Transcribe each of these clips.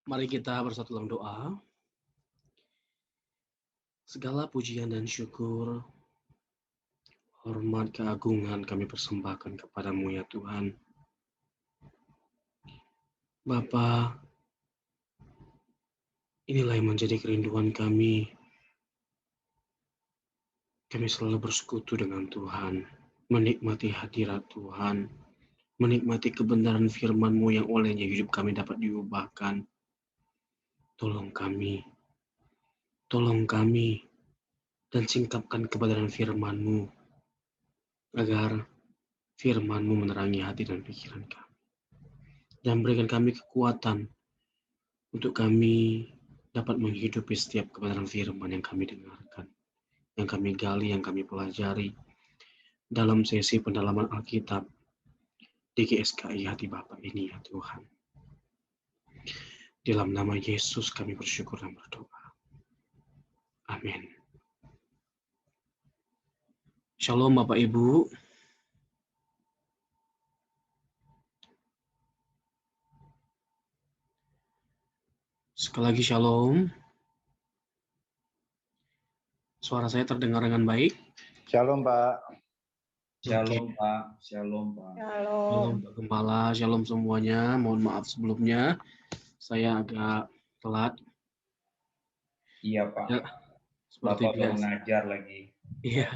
Mari kita bersatu dalam doa. Segala pujian dan syukur, hormat, keagungan kami persembahkan kepadamu ya Tuhan. Bapa, inilah yang menjadi kerinduan kami. Kami selalu bersekutu dengan Tuhan, menikmati hadirat Tuhan, menikmati kebenaran firman-Mu yang olehnya hidup kami dapat diubahkan. Tolong kami, dan singkapkan kebenaran firman-Mu, agar firman-Mu menerangi hati dan pikiran kami. Dan berikan kami kekuatan untuk kami dapat menghidupi setiap kebenaran firman yang kami dengarkan, yang kami gali, yang kami pelajari dalam sesi pendalaman Alkitab di GSKI Hati Bapa ini ya Tuhan. Dalam nama Yesus kami bersyukur dan berdoa. Amin. Shalom Bapak Ibu. Sekali lagi shalom. Suara saya terdengar dengan baik? Shalom Pak. Shalom Pak. Shalom Pak. Shalom Pak Gembala, shalom semuanya. Mohon maaf sebelumnya, saya agak telat. Iya Pak. Ya, seperti Bapak baru biasa. ngajar lagi. Iya,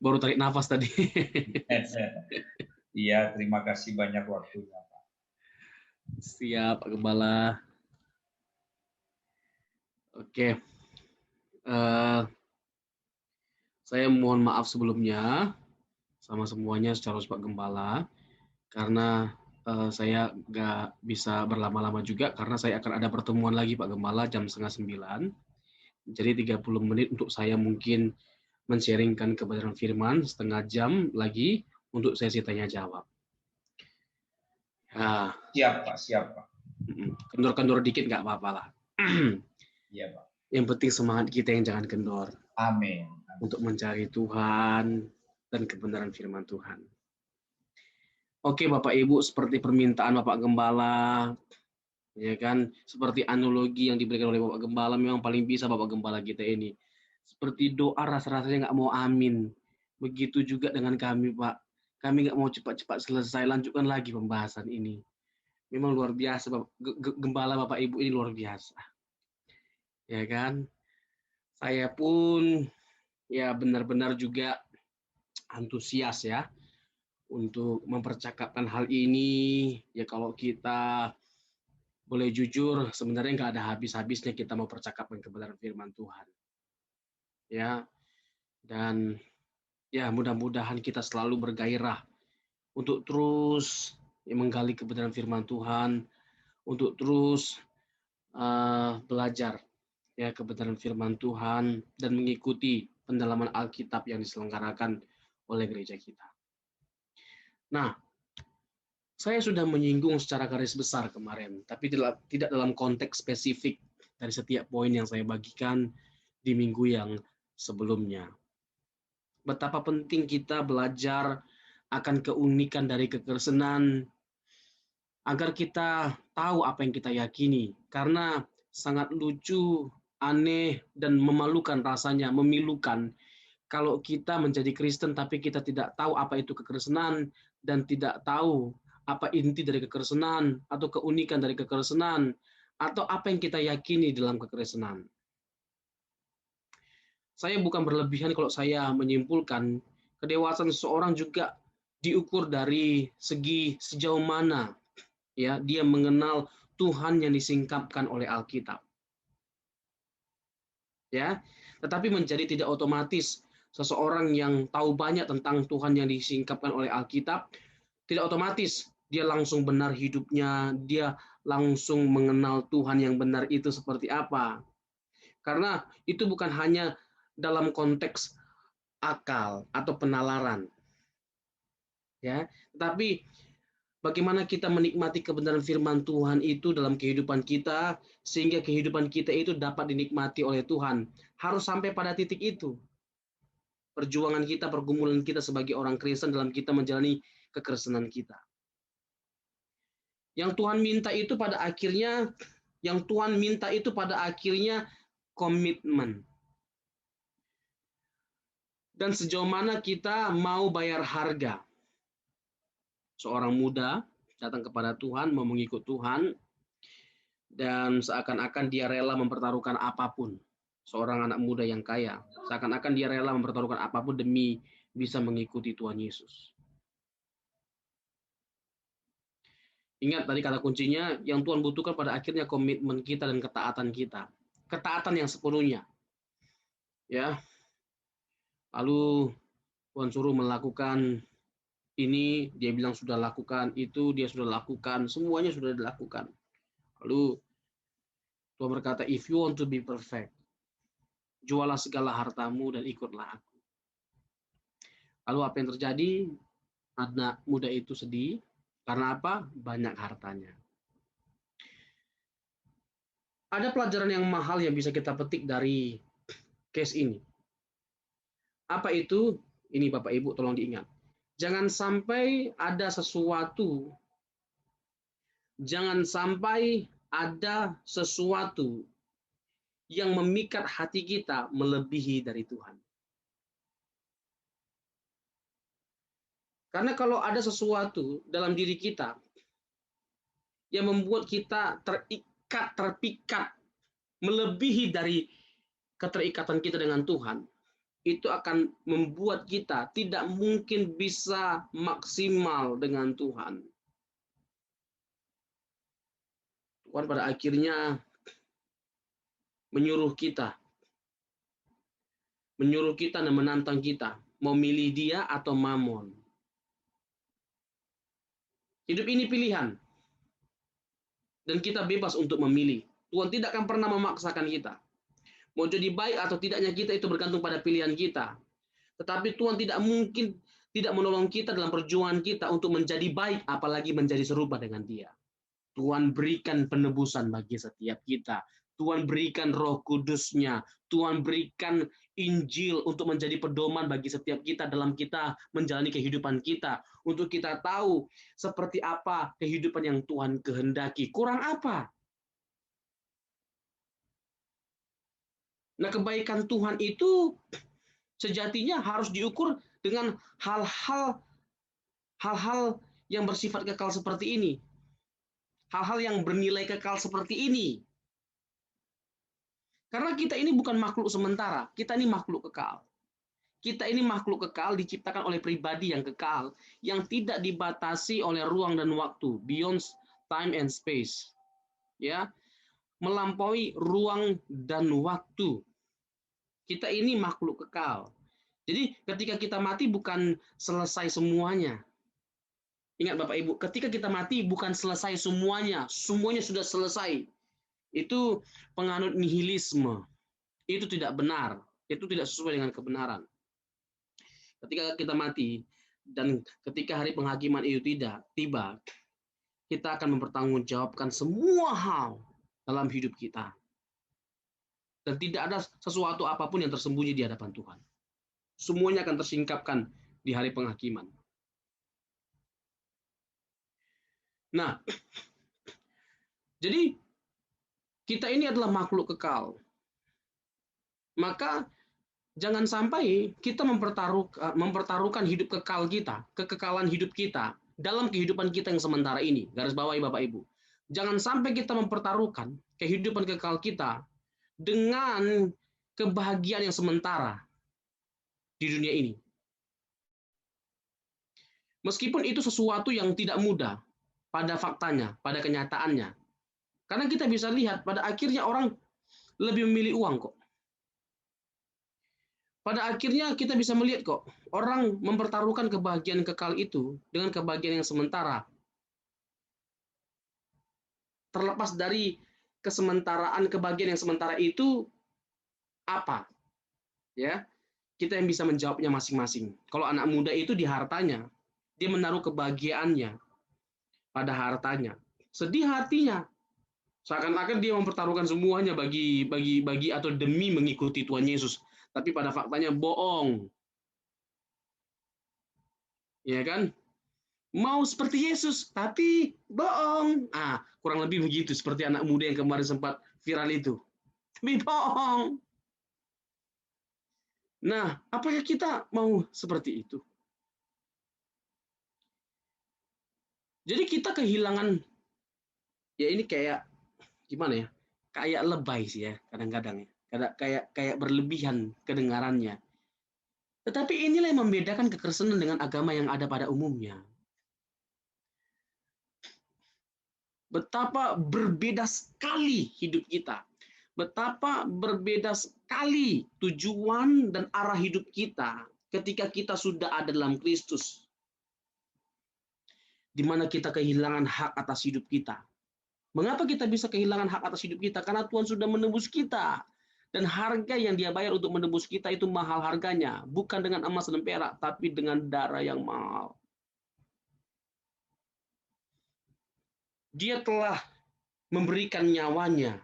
baru tarik nafas tadi. Iya, terima kasih banyak waktunya Pak. Siap Pak Gembala. Oke. Saya mohon maaf sebelumnya sama semuanya secara Pak Gembala, karena saya nggak bisa berlama-lama juga karena saya akan ada pertemuan lagi Pak Gembala jam 8:30. Jadi 30 menit untuk saya mungkin men-sharingkan kebenaran firman, setengah jam lagi untuk sesi tanya jawab. Nah, Siap Pak. kendor-kendor dikit nggak apa-apa lah. Iya Pak. Yang penting semangat kita yang jangan kendor. Amin. Untuk mencari Tuhan dan kebenaran firman Tuhan. Oke Bapak Ibu, seperti permintaan Bapak Gembala, ya kan, seperti analogi yang diberikan oleh Bapak Gembala, memang paling bisa Bapak Gembala kita ini. Seperti doa rasa-rasanya nggak mau amin. Begitu juga dengan kami Pak. Kami nggak mau cepat-cepat selesai, lanjutkan lagi pembahasan ini. Memang luar biasa Bapak Gembala Bapak Ibu ini luar biasa. Ya kan? Saya pun ya benar-benar juga antusias ya untuk mempercakapkan hal ini. Ya kalau kita boleh jujur, sebenarnya nggak ada habis-habisnya kita mau percakapkan kebenaran firman Tuhan. Ya, dan ya mudah-mudahan kita selalu bergairah untuk terus menggali kebenaran firman Tuhan, untuk terus belajar ya kebenaran firman Tuhan dan mengikuti pendalaman Alkitab yang diselenggarakan oleh gereja kita. Nah, saya sudah menyinggung secara garis besar kemarin, tapi tidak dalam konteks spesifik dari setiap poin yang saya bagikan di minggu yang sebelumnya. Betapa penting kita belajar akan keunikan dari kekristenan agar kita tahu apa yang kita yakini. Karena sangat lucu, aneh, dan memalukan rasanya, memilukan kalau kita menjadi Kristen tapi kita tidak tahu apa itu kekristenan dan tidak tahu apa inti dari kekristenan atau keunikan dari kekristenan atau apa yang kita yakini dalam kekristenan. Saya bukan berlebihan kalau saya menyimpulkan kedewasaan seseorang juga diukur dari segi sejauh mana ya dia mengenal Tuhan yang disingkapkan oleh Alkitab. Ya, tetapi menjadi tidak otomatis seseorang yang tahu banyak tentang Tuhan yang disingkapkan oleh Alkitab, tidak otomatis dia langsung benar hidupnya, dia langsung mengenal Tuhan yang benar itu seperti apa. Karena itu bukan hanya dalam konteks akal atau penalaran. Ya, tetapi bagaimana kita menikmati kebenaran firman Tuhan itu dalam kehidupan kita, sehingga kehidupan kita itu dapat dinikmati oleh Tuhan. Harus sampai pada titik itu. Perjuangan kita, pergumulan kita sebagai orang Kristen dalam kita menjalani kekristenan kita. Yang Tuhan minta itu pada akhirnya, Yang Tuhan minta itu pada akhirnya komitmen. Dan sejauh mana kita mau bayar harga. Seorang muda datang kepada Tuhan, mau mengikut Tuhan, dan seakan-akan dia rela mempertaruhkan apapun. Seorang anak muda yang kaya, seakan-akan dia rela mempertaruhkan apapun demi bisa mengikuti Tuhan Yesus. Ingat tadi kata kuncinya, yang Tuhan butuhkan pada akhirnya komitmen kita dan ketaatan kita. Ketaatan yang sepenuhnya. Ya. Lalu Tuhan suruh melakukan ini, dia bilang sudah lakukan, itu dia sudah lakukan, semuanya sudah dilakukan. Lalu Tuhan berkata, if you want to be perfect, jualah segala hartamu dan ikutlah aku. Lalu apa yang terjadi? Anak muda itu sedih. Karena apa? Banyak hartanya. Ada pelajaran yang mahal yang bisa kita petik dari case ini. Apa itu? Ini Bapak Ibu tolong diingat. Jangan sampai ada sesuatu, jangan sampai ada sesuatu yang memikat hati kita melebihi dari Tuhan. Karena kalau ada sesuatu dalam diri kita yang membuat kita terikat, terpikat, melebihi dari keterikatan kita dengan Tuhan, itu akan membuat kita tidak mungkin bisa maksimal dengan Tuhan. Tuhan pada akhirnya menyuruh kita dan menantang kita, mau milih dia atau mamon. Hidup ini pilihan. Dan kita bebas untuk memilih. Tuhan tidak akan pernah memaksakan kita. Mau jadi baik atau tidaknya kita itu bergantung pada pilihan kita. Tetapi Tuhan tidak mungkin tidak menolong kita dalam perjuangan kita untuk menjadi baik, apalagi menjadi serupa dengan Dia. Tuhan berikan penebusan bagi setiap kita. Tuhan berikan Roh Kudus-Nya. Tuhan berikan Injil untuk menjadi pedoman bagi setiap kita dalam kita menjalani kehidupan kita. Untuk kita tahu seperti apa kehidupan yang Tuhan kehendaki. Kurang apa? Nah, kebaikan Tuhan itu sejatinya harus diukur dengan hal-hal yang bersifat kekal seperti ini. Hal-hal yang bernilai kekal seperti ini. Karena kita ini bukan makhluk sementara, kita ini makhluk kekal. Kita ini makhluk kekal diciptakan oleh pribadi yang kekal, yang tidak dibatasi oleh ruang dan waktu, beyond time and space. Ya, melampaui ruang dan waktu. Kita ini makhluk kekal. Jadi ketika kita mati bukan selesai semuanya. Ingat Bapak Ibu, ketika kita mati bukan selesai semuanya. Semuanya sudah selesai. Itu penganut nihilisme. Itu tidak benar. Itu tidak sesuai dengan kebenaran. Ketika kita mati, dan ketika hari penghakiman itu tiba, kita akan mempertanggungjawabkan semua hal dalam hidup kita. Dan tidak ada sesuatu apapun yang tersembunyi di hadapan Tuhan. Semuanya akan tersingkapkan di hari penghakiman. Nah, jadi kita ini adalah makhluk kekal. Maka jangan sampai kita mempertaruhkan hidup kekal kita, kekekalan hidup kita dalam kehidupan kita yang sementara ini. Garis bawahi Bapak Ibu. Jangan sampai kita mempertaruhkan kehidupan kekal kita dengan kebahagiaan yang sementara di dunia ini. Meskipun itu sesuatu yang tidak mudah pada faktanya, pada kenyataannya. Karena kita bisa lihat pada akhirnya orang lebih memilih uang kok. Pada akhirnya kita bisa melihat kok, orang mempertaruhkan kebahagiaan kekal itu dengan kebahagiaan yang sementara. Terlepas dari kesementaraan kebahagiaan yang sementara itu apa? Ya, kita yang bisa menjawabnya masing-masing. Kalau anak muda itu di hartanya, dia menaruh kebahagiaannya pada hartanya. Sedih hatinya. Seakan-akan dia mempertaruhkan semuanya bagi atau demi mengikuti Tuhan Yesus. Tapi pada faktanya bohong. Ya kan? Mau seperti Yesus, tapi bohong. Kurang lebih begitu, seperti anak muda yang kemarin sempat viral itu. Tapi bohong. Nah, apakah kita mau seperti itu? Jadi kita kehilangan, ya ini kayak gimana ya? Kayak lebay sih ya, kadang-kadang ya. Kayak berlebihan kedengarannya. Tetapi inilah yang membedakan kekristenan dengan agama yang ada pada umumnya. Betapa berbeda sekali hidup kita. Betapa berbeda sekali tujuan dan arah hidup kita ketika kita sudah ada dalam Kristus. Di mana kita kehilangan hak atas hidup kita. Mengapa kita bisa kehilangan hak atas hidup kita? Karena Tuhan sudah menebus kita. Dan harga yang dia bayar untuk menebus kita itu mahal harganya. Bukan dengan emas dan perak, tapi dengan darah yang mahal. Dia telah memberikan nyawanya.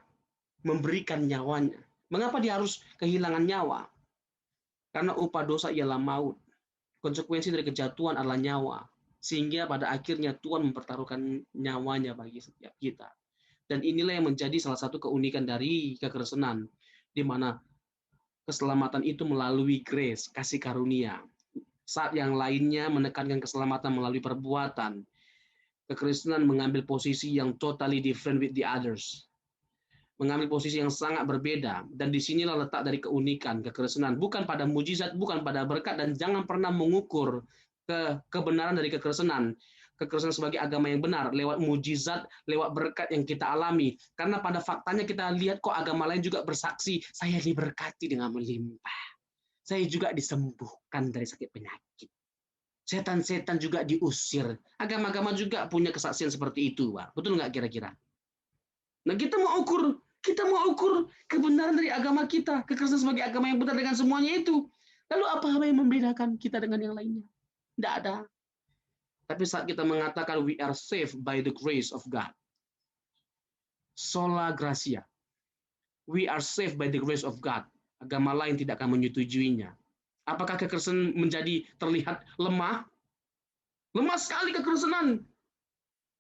Mengapa dia harus kehilangan nyawa? Karena upah dosa ialah maut. Konsekuensi dari kejatuhan adalah nyawa. Sehingga pada akhirnya Tuhan mempertaruhkan nyawanya bagi setiap kita. Dan inilah yang menjadi salah satu keunikan dari kekristenan, di mana keselamatan itu melalui grace, kasih karunia. Saat yang lainnya menekankan keselamatan melalui perbuatan, kekristenan mengambil posisi yang totally different with the others. Mengambil posisi yang sangat berbeda, dan disinilah letak dari keunikan kekristenan, bukan pada mujizat, bukan pada berkat, dan jangan pernah mengukur kebenaran dari kekristenan sebagai agama yang benar lewat mujizat, lewat berkat yang kita alami. Karena pada faktanya kita lihat kok agama lain juga bersaksi, saya diberkati dengan melimpah. Saya juga disembuhkan dari sakit penyakit. Setan-setan juga diusir. Agama-agama juga punya kesaksian seperti itu, Pak. Betul nggak kira-kira? Nah, kita mau ukur kebenaran dari agama kita, kekristenan sebagai agama yang benar dengan semuanya itu. Lalu apa yang membedakan kita dengan yang lainnya? Tidak ada. Tapi saat kita mengatakan we are saved by the grace of God. Sola gracia. We are saved by the grace of God. Agama lain tidak akan menyetujuinya. Apakah kekristenan menjadi terlihat lemah? Lemah sekali kekristenan.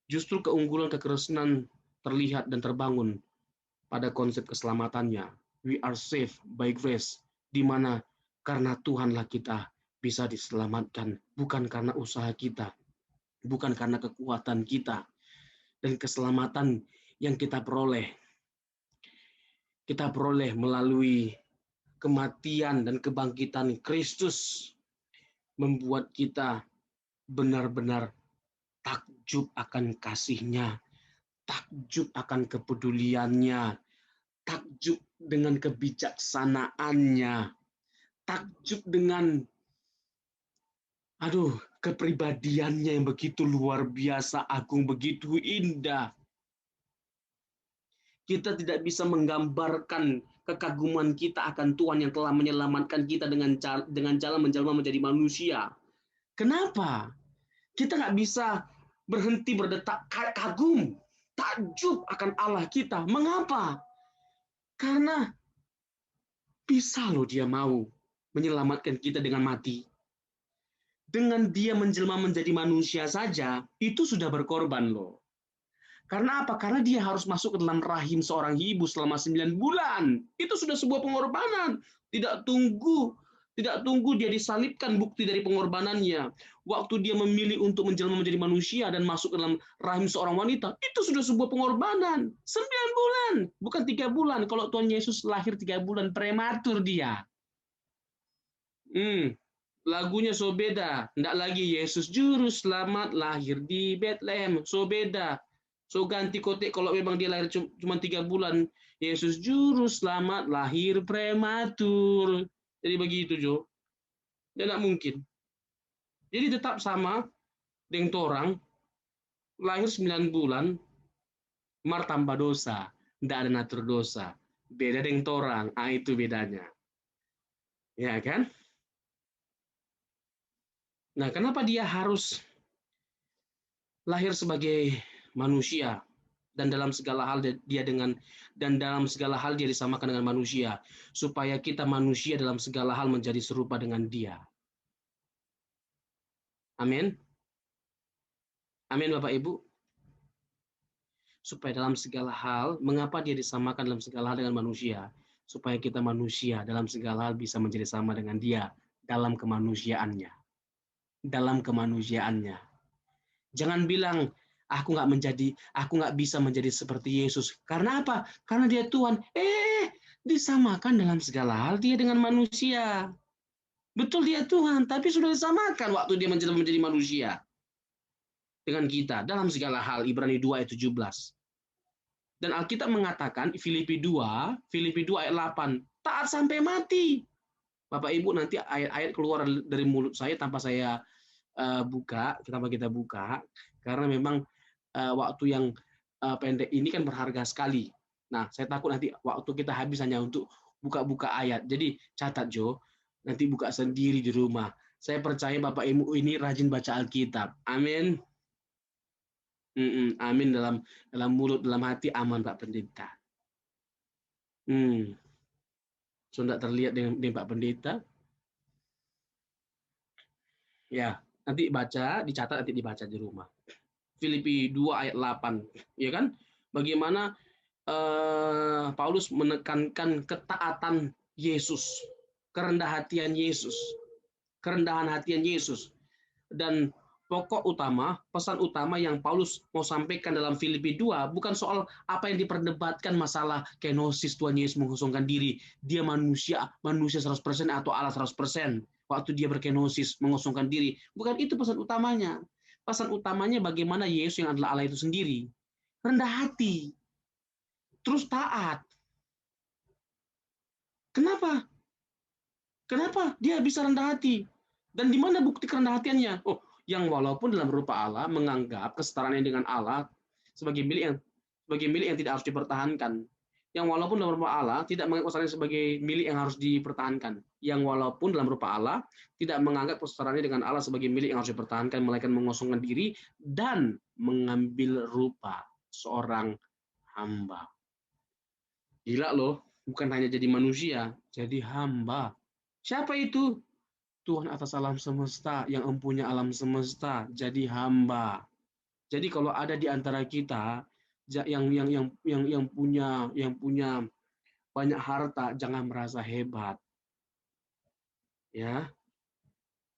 Justru keunggulan kekristenan terlihat dan terbangun pada konsep keselamatannya. We are saved by grace. Di mana karena Tuhanlah kita bisa diselamatkan. Bukan karena usaha kita. Bukan karena kekuatan kita. Dan keselamatan yang kita peroleh melalui kematian dan kebangkitan Kristus, membuat kita benar-benar takjub akan kasih-Nya, takjub akan kepeduliannya, takjub dengan kebijaksanaannya, takjub dengan kepribadiannya yang begitu luar biasa agung, begitu indah. Kita tidak bisa menggambarkan kekaguman kita akan Tuhan yang telah menyelamatkan kita dengan jalan menjelma menjadi manusia. Kenapa? Kita nggak bisa berhenti berdetak kagum, takjub akan Allah kita. Mengapa? Karena bisa loh dia mau menyelamatkan kita dengan mati. Dengan dia menjelma menjadi manusia saja, itu sudah berkorban loh. Karena apa? Karena dia harus masuk ke dalam rahim seorang ibu selama 9 bulan. Itu sudah sebuah pengorbanan. Tidak tunggu dia disalibkan bukti dari pengorbanannya. Waktu dia memilih untuk menjelma menjadi manusia dan masuk ke dalam rahim seorang wanita, itu sudah sebuah pengorbanan. 9 bulan, bukan 3 bulan. Kalau Tuhan Yesus lahir 3 bulan, prematur dia. Lagunya so beda. Tidak lagi Yesus Juru Selamat lahir di Bethlehem. So beda. So ganti kotek kalau memang dia lahir cuma 3 bulan. Yesus Juru Selamat lahir prematur. Jadi begitu, Jo. Tidak mungkin. Jadi tetap sama dengan orang lahir 9 bulan, mar tanpa dosa. Tidak ada natur dosa. Beda dengan orang. Itu bedanya. Ya kan? Nah, kenapa dia harus lahir sebagai manusia dan dalam segala hal dia disamakan dengan manusia, supaya kita manusia dalam segala hal menjadi serupa dengan dia. Amin. Amin Bapak Ibu. Supaya dalam segala hal, mengapa dia disamakan dalam segala hal dengan manusia? Supaya kita manusia dalam segala hal bisa menjadi sama dengan dia dalam kemanusiaannya. Dalam kemanusiaannya. Jangan bilang, aku nggak bisa menjadi seperti Yesus. Karena apa? Karena dia Tuhan. Disamakan dalam segala hal dia dengan manusia. Betul dia Tuhan, tapi sudah disamakan waktu dia menjadi manusia dengan kita dalam segala hal. Ibrani 2 ayat 17. Dan Alkitab mengatakan Filipi 2 ayat 8, taat sampai mati. Bapak Ibu nanti ayat-ayat keluar dari mulut saya tanpa saya tanpa kita buka, karena memang waktu yang pendek ini kan berharga sekali. Nah, saya takut nanti waktu kita habis hanya untuk buka-buka ayat. Jadi catat Jo, nanti buka sendiri di rumah. Saya percaya Bapak Ibu ini rajin baca Alkitab. Amin. Amin, dalam mulut, dalam hati aman Pak Pendeta. Sudah terlihat dengan Pak Pendeta. Ya, nanti baca, dicatat, nanti dibaca di rumah. Filipi 2 ayat 8, ya kan? Bagaimana Paulus menekankan ketaatan Yesus, kerendahan hatian Yesus. Dan pokok utama, pesan utama yang Paulus mau sampaikan dalam Filipi 2 bukan soal apa yang diperdebatkan masalah kenosis Tuhan Yesus mengosongkan diri. Dia manusia 100% atau Allah 100%. Waktu dia berkenosis, mengosongkan diri. Bukan itu pesan utamanya. Pesan utamanya bagaimana Yesus yang adalah Allah itu sendiri. Rendah hati. Terus taat. Kenapa? Kenapa dia bisa rendah hati? Dan di mana bukti kerendahan hatiannya? Yang walaupun dalam rupa Allah menganggap kesetaraannya dengan Allah sebagai milik yang tidak harus dipertahankan. Yang walaupun dalam rupa Allah tidak menganggap kesetaraannya sebagai milik yang harus dipertahankan. Yang walaupun dalam rupa Allah tidak menganggap kesetaraannya dengan Allah sebagai milik yang harus dipertahankan, melainkan mengosongkan diri dan mengambil rupa seorang hamba. Gila loh, bukan hanya jadi manusia, jadi hamba. Siapa itu? Tuhan atas alam semesta yang empunya alam semesta jadi hamba. Jadi kalau ada di antara kita yang punya banyak harta, jangan merasa hebat. Ya.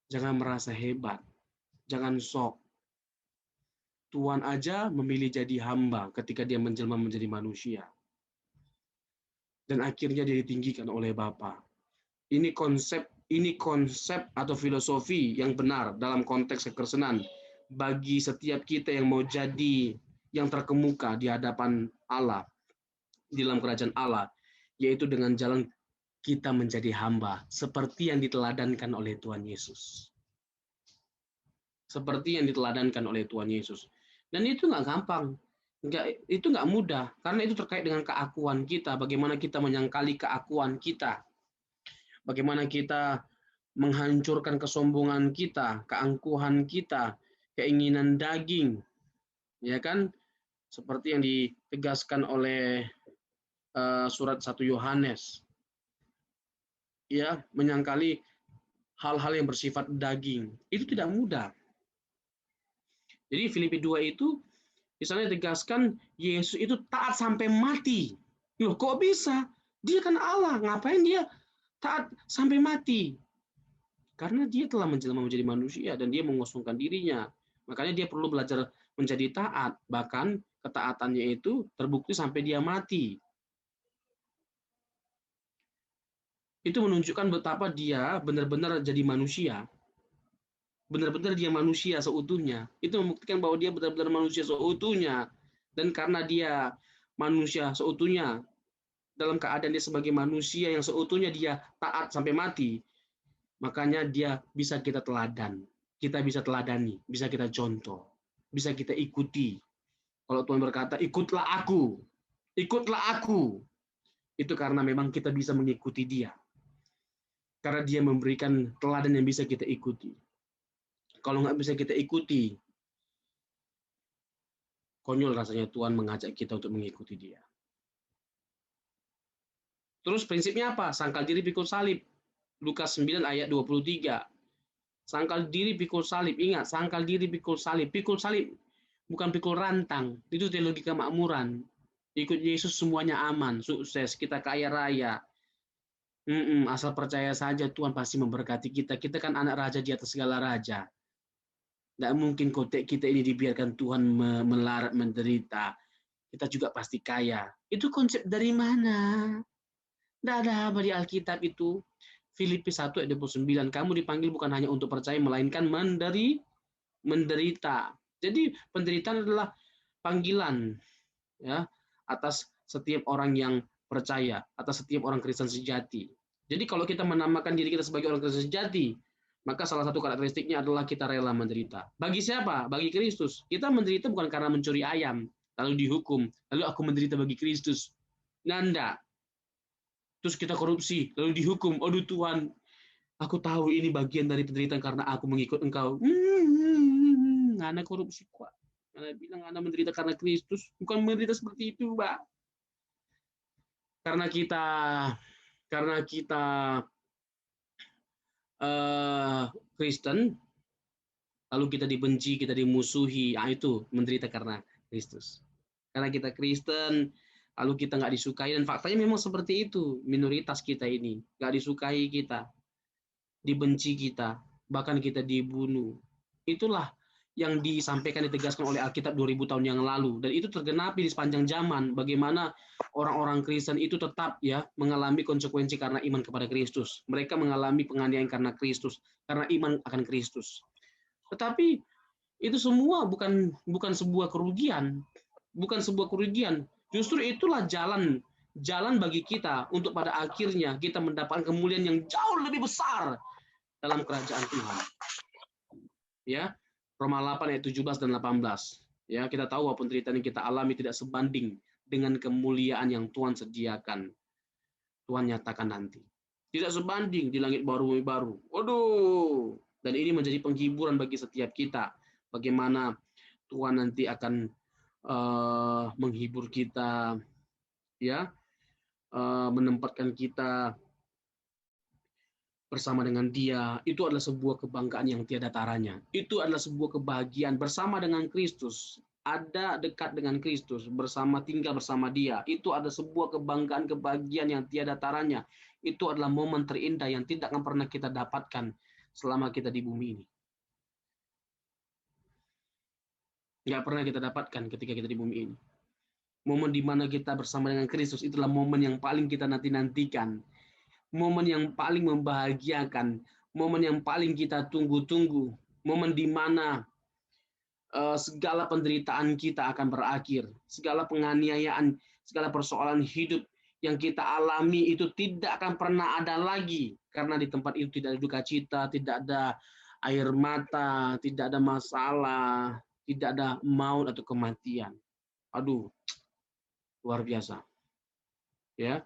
Jangan merasa hebat. Jangan sok. Tuhan aja memilih jadi hamba ketika dia menjelma menjadi manusia. Dan akhirnya dia ditinggikan oleh Bapa. Ini konsep atau filosofi yang benar dalam konteks kekristenan bagi setiap kita yang mau jadi yang terkemuka di hadapan Allah, di dalam kerajaan Allah, yaitu dengan jalan kita menjadi hamba, seperti yang diteladankan oleh Tuhan Yesus. Seperti yang diteladankan oleh Tuhan Yesus. Dan itu nggak gampang, itu nggak mudah, karena itu terkait dengan keakuan kita, bagaimana kita menyangkali keakuan kita. Bagaimana kita menghancurkan kesombongan kita, keangkuhan kita, keinginan daging, ya kan? Seperti yang ditegaskan oleh surat 1 Yohanes. Ya, menyangkali hal-hal yang bersifat daging. Itu tidak mudah. Jadi Filipi 2 itu misalnya ditegaskan Yesus itu taat sampai mati. Loh, kok bisa? Dia kan Allah, ngapain dia taat sampai mati? Karena dia telah menjelma menjadi manusia dan dia mengosongkan dirinya. Makanya dia perlu belajar menjadi taat. Bahkan ketaatannya itu terbukti sampai dia mati. Itu menunjukkan betapa dia benar-benar jadi manusia. Benar-benar dia manusia seutuhnya. Itu membuktikan bahwa dia benar-benar manusia seutuhnya. Dan karena dia manusia seutuhnya, dalam keadaan dia sebagai manusia yang seutuhnya dia taat sampai mati, makanya dia bisa kita teladan, kita bisa teladani, bisa kita contoh, bisa kita ikuti. Kalau Tuhan berkata, ikutlah aku, itu karena memang kita bisa mengikuti dia. Karena dia memberikan teladan yang bisa kita ikuti. Kalau nggak bisa kita ikuti, konyol rasanya Tuhan mengajak kita untuk mengikuti dia. Terus prinsipnya apa? Sangkal diri pikul salib. Lukas 9 ayat 23. Sangkal diri pikul salib. Ingat, sangkal diri pikul salib. Pikul salib bukan pikul rantang. Itu teologi kemakmuran. Ikut Yesus semuanya aman, sukses, kita kaya raya. Asal percaya saja Tuhan pasti memberkati kita. Kita kan anak raja di atas segala raja. Tidak mungkin kotek kita ini dibiarkan Tuhan melarat menderita. Kita juga pasti kaya. Itu konsep dari mana? Tidak ada apa di Alkitab itu. Filipi 1 ayat 29. Kamu dipanggil bukan hanya untuk percaya, melainkan menderita. Jadi penderitaan adalah panggilan, ya, atas setiap orang yang percaya, atas setiap orang Kristen sejati. Jadi kalau kita menamakan diri kita sebagai orang Kristen sejati, maka salah satu karakteristiknya adalah kita rela menderita. Bagi siapa? Bagi Kristus. Kita menderita bukan karena mencuri ayam, lalu dihukum, lalu aku menderita bagi Kristus. Nanda. Terus kita korupsi, lalu dihukum. Aduh Tuhan, aku tahu ini bagian dari penderitaan karena aku mengikut Engkau. Anak korupsi kuat. Anak bilang anak menderita karena Kristus, bukan menderita seperti itu, Mbak. Karena kita Kristen, lalu kita dibenci, kita dimusuhi, itu menderita karena Kristus. Karena kita Kristen, lalu kita nggak disukai, dan faktanya memang seperti itu. Minoritas kita ini nggak disukai kita, dibenci kita, bahkan kita dibunuh. Itulah yang disampaikan, ditegaskan oleh Alkitab 2000 tahun yang lalu, dan itu tergenapi di sepanjang zaman. Bagaimana orang-orang Kristen itu tetap mengalami konsekuensi karena iman kepada Kristus. Mereka mengalami penganiayaan karena Kristus, karena iman akan Kristus. Tetapi itu semua bukan sebuah kerugian, Justru itulah jalan bagi kita untuk pada akhirnya kita mendapatkan kemuliaan yang jauh lebih besar dalam kerajaan Tuhan. Ya, Roma 8 ayat 17 dan 18. Ya, kita tahu bahwa penderitaan yang kita alami tidak sebanding dengan kemuliaan yang Tuhan sediakan. Tuhan nyatakan nanti. Tidak sebanding di langit baru bumi baru. Waduh. Dan ini menjadi penghiburan bagi setiap kita. Bagaimana Tuhan nanti akan menghibur kita, menempatkan kita bersama dengan Dia. Itu adalah sebuah kebanggaan yang tiada taranya. Itu adalah sebuah kebahagiaan bersama dengan Kristus. Ada dekat dengan Kristus, tinggal bersama Dia. Itu ada sebuah kebanggaan, kebahagiaan yang tiada taranya. Itu adalah momen terindah yang tidak akan pernah kita dapatkan selama kita di bumi ini. Nggak pernah kita dapatkan ketika kita di bumi ini. Momen di mana kita bersama dengan Kristus, itulah momen yang paling kita nanti-nantikan. Momen yang paling membahagiakan, momen yang paling kita tunggu-tunggu, momen di mana segala penderitaan kita akan berakhir, segala penganiayaan, segala persoalan hidup yang kita alami itu tidak akan pernah ada lagi, karena di tempat itu tidak ada duka cita, tidak ada air mata, tidak ada masalah, tidak ada maut atau kematian. Aduh, luar biasa. Ya.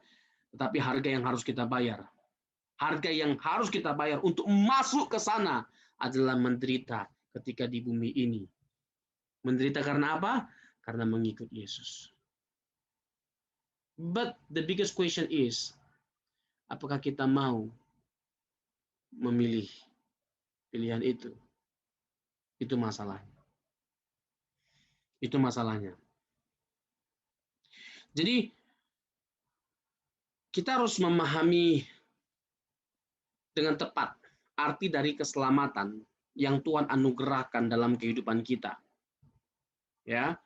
Tetapi harga yang harus kita bayar. Harga yang harus kita bayar untuk masuk ke sana adalah menderita ketika di bumi ini. Menderita karena apa? Karena mengikut Yesus. But the biggest question is, apakah kita mau memilih pilihan itu? Itu masalahnya. Itu masalahnya. Jadi, kita harus memahami dengan tepat arti dari keselamatan yang Tuhan anugerahkan dalam kehidupan kita. Ya,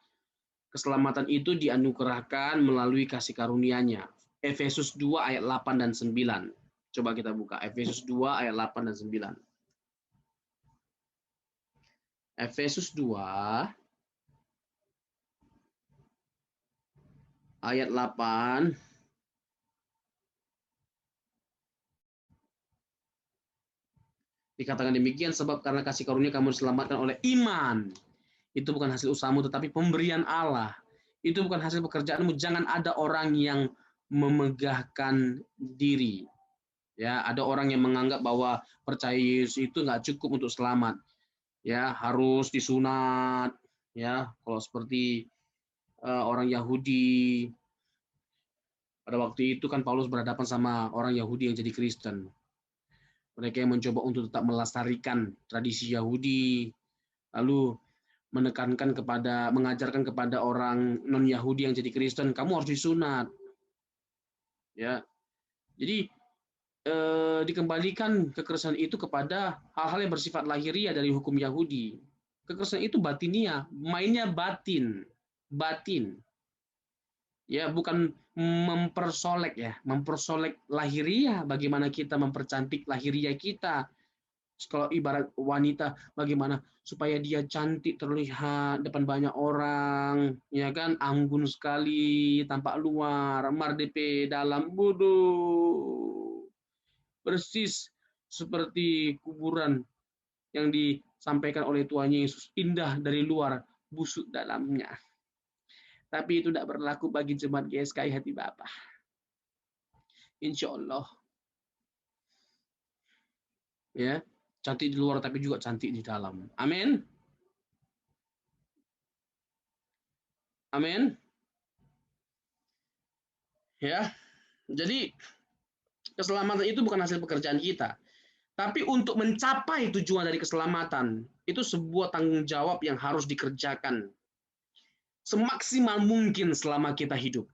keselamatan itu dianugerahkan melalui kasih karunia-Nya. Efesus 2 ayat 8 dan 9. Coba kita buka Efesus 2 ayat 8 dan 9. Efesus 2 ayat 8 dikatakan demikian, sebab karena kasih karunia kamu diselamatkan oleh iman. Itu bukan hasil usahamu, tetapi pemberian Allah. Itu bukan hasil pekerjaanmu. Jangan ada orang yang memegahkan diri. Ya, ada orang yang menganggap bahwa percaya Yesus itu nggak cukup untuk selamat. Ya, harus disunat. Ya, kalau seperti orang Yahudi, pada waktu itu kan Paulus berhadapan sama orang Yahudi yang jadi Kristen. Mereka yang mencoba untuk tetap melestarikan tradisi Yahudi, lalu mengajarkan kepada orang non Yahudi yang jadi Kristen, kamu harus disunat, ya. Jadi dikembalikan kekerasan itu kepada hal-hal yang bersifat lahiriah dari hukum Yahudi. Kekerasan itu batinia, mainnya batin, ya, bukan mempersolek lahiriah. Bagaimana kita mempercantik lahiriah kita? Kalau ibarat wanita, bagaimana supaya dia cantik terlihat depan banyak orang, ya kan, anggun sekali, tampak luar, mardepe dalam, bodoh, persis seperti kuburan yang disampaikan oleh Tuhan Yesus, indah dari luar, busuk dalamnya. Tapi itu tidak berlaku bagi jemaat GSKI Hati Bapa. Insya Allah, ya, cantik di luar tapi juga cantik di dalam. Amin. Amin. Ya. Jadi keselamatan itu bukan hasil pekerjaan kita. Tapi untuk mencapai tujuan dari keselamatan, itu sebuah tanggung jawab yang harus dikerjakan semaksimal mungkin selama kita hidup.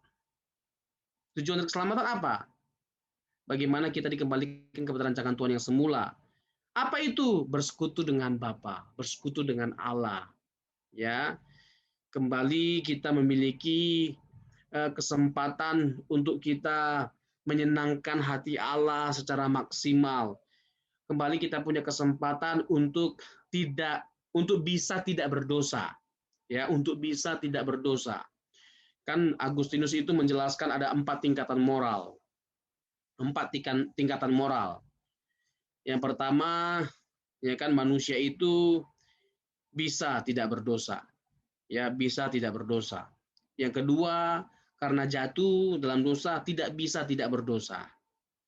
Tujuan dari keselamatan apa? Bagaimana kita dikembalikan kepada rancangan Tuhan yang semula. Apa itu? Bersekutu dengan Bapa, bersekutu dengan Allah. Ya, kembali kita memiliki kesempatan untuk kita menyenangkan hati Allah secara maksimal. Kembali kita punya kesempatan untuk bisa tidak berdosa. Ya, untuk bisa tidak berdosa. Kan Agustinus itu menjelaskan ada 4 tingkatan moral. 4 tingkatan moral. Yang pertama, ya kan, manusia itu bisa tidak berdosa. Ya, bisa tidak berdosa. Yang kedua, karena jatuh dalam dosa tidak bisa tidak berdosa.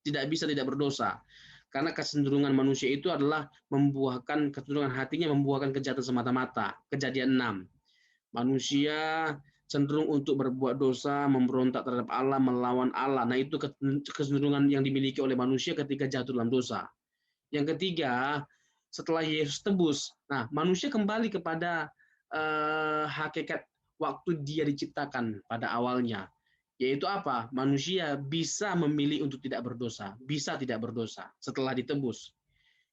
Tidak bisa tidak berdosa. Karena kecenderungan manusia itu adalah kecenderungan hatinya membuahkan kejahatan semata-mata. Kejadian 6. Manusia cenderung untuk berbuat dosa, memberontak terhadap Allah, melawan Allah. Nah, itu kecenderungan yang dimiliki oleh manusia ketika jatuh dalam dosa. Yang ketiga, setelah Yesus tebus, nah, manusia kembali kepada hakikat waktu dia diciptakan pada awalnya, yaitu apa? Manusia bisa memilih untuk tidak berdosa, bisa tidak berdosa setelah ditebus.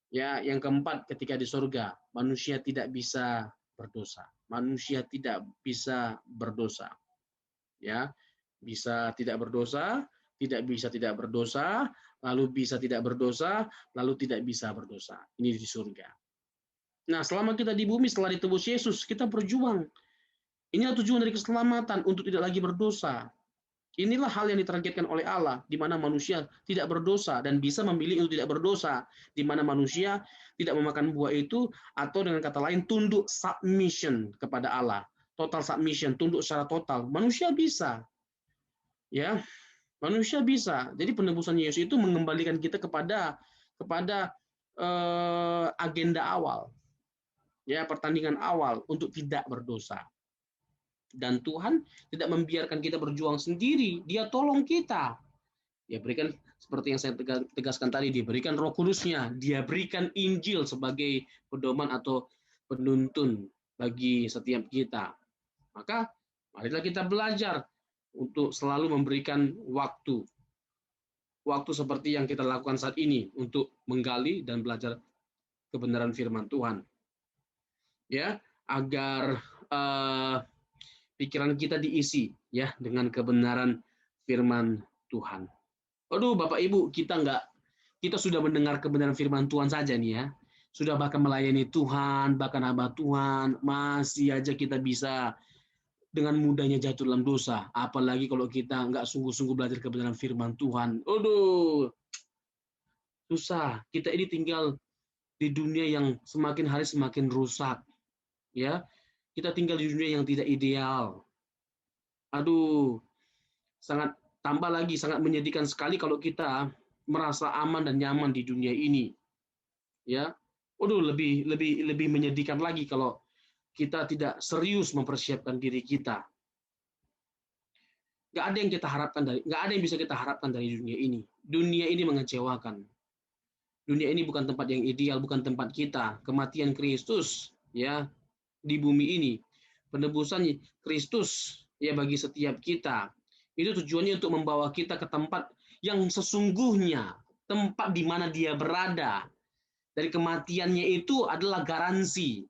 Ya, yang keempat, ketika di surga, manusia tidak bisa berdosa. Manusia tidak bisa berdosa. Ya, bisa tidak berdosa, tidak bisa tidak berdosa, lalu bisa tidak berdosa, lalu tidak bisa berdosa. Ini di surga. Nah, selama kita di bumi setelah ditebus Yesus, kita berjuang. Inilah tujuan dari keselamatan, untuk tidak lagi berdosa. Inilah hal yang ditargetkan oleh Allah, di mana manusia tidak berdosa dan bisa memilih untuk tidak berdosa, di mana manusia tidak memakan buah itu, atau dengan kata lain tunduk, submission kepada Allah, total submission, tunduk secara total. Manusia bisa, ya, manusia bisa. Jadi penebusan Yesus itu mengembalikan kita kepada agenda awal, ya, pertandingan awal untuk tidak berdosa. Dan Tuhan tidak membiarkan kita berjuang sendiri, Dia tolong kita. Dia berikan, seperti yang saya tegaskan tadi, diberikan Roh Kudus-Nya, Dia berikan Injil sebagai pedoman atau penuntun bagi setiap kita. Maka marilah kita belajar untuk selalu memberikan waktu seperti yang kita lakukan saat ini untuk menggali dan belajar kebenaran firman Tuhan. Ya, agar pikiran kita diisi, ya, dengan kebenaran firman Tuhan. Aduh, Bapak Ibu, kita sudah mendengar kebenaran firman Tuhan saja nih, ya. Sudah bahkan melayani Tuhan, bahkan hamba Tuhan, masih aja kita bisa dengan mudahnya jatuh dalam dosa. Apalagi kalau kita nggak sungguh-sungguh belajar kebenaran firman Tuhan. Aduh, susah. Kita ini tinggal di dunia yang semakin hari semakin rusak, ya. Kita tinggal di dunia yang tidak ideal. Aduh, tambah lagi sangat menyedihkan sekali kalau kita merasa aman dan nyaman di dunia ini. Ya. Aduh, lebih menyedihkan lagi kalau kita tidak serius mempersiapkan diri kita. Nggak ada yang bisa kita harapkan dari dunia ini. Dunia ini mengecewakan. Dunia ini bukan tempat yang ideal, bukan tempat kita. Kematian Kristus, ya, di bumi ini. Penebusan Kristus ya bagi setiap kita. Itu tujuannya untuk membawa kita ke tempat yang sesungguhnya, tempat di mana dia berada. Dari kematiannya itu adalah garansi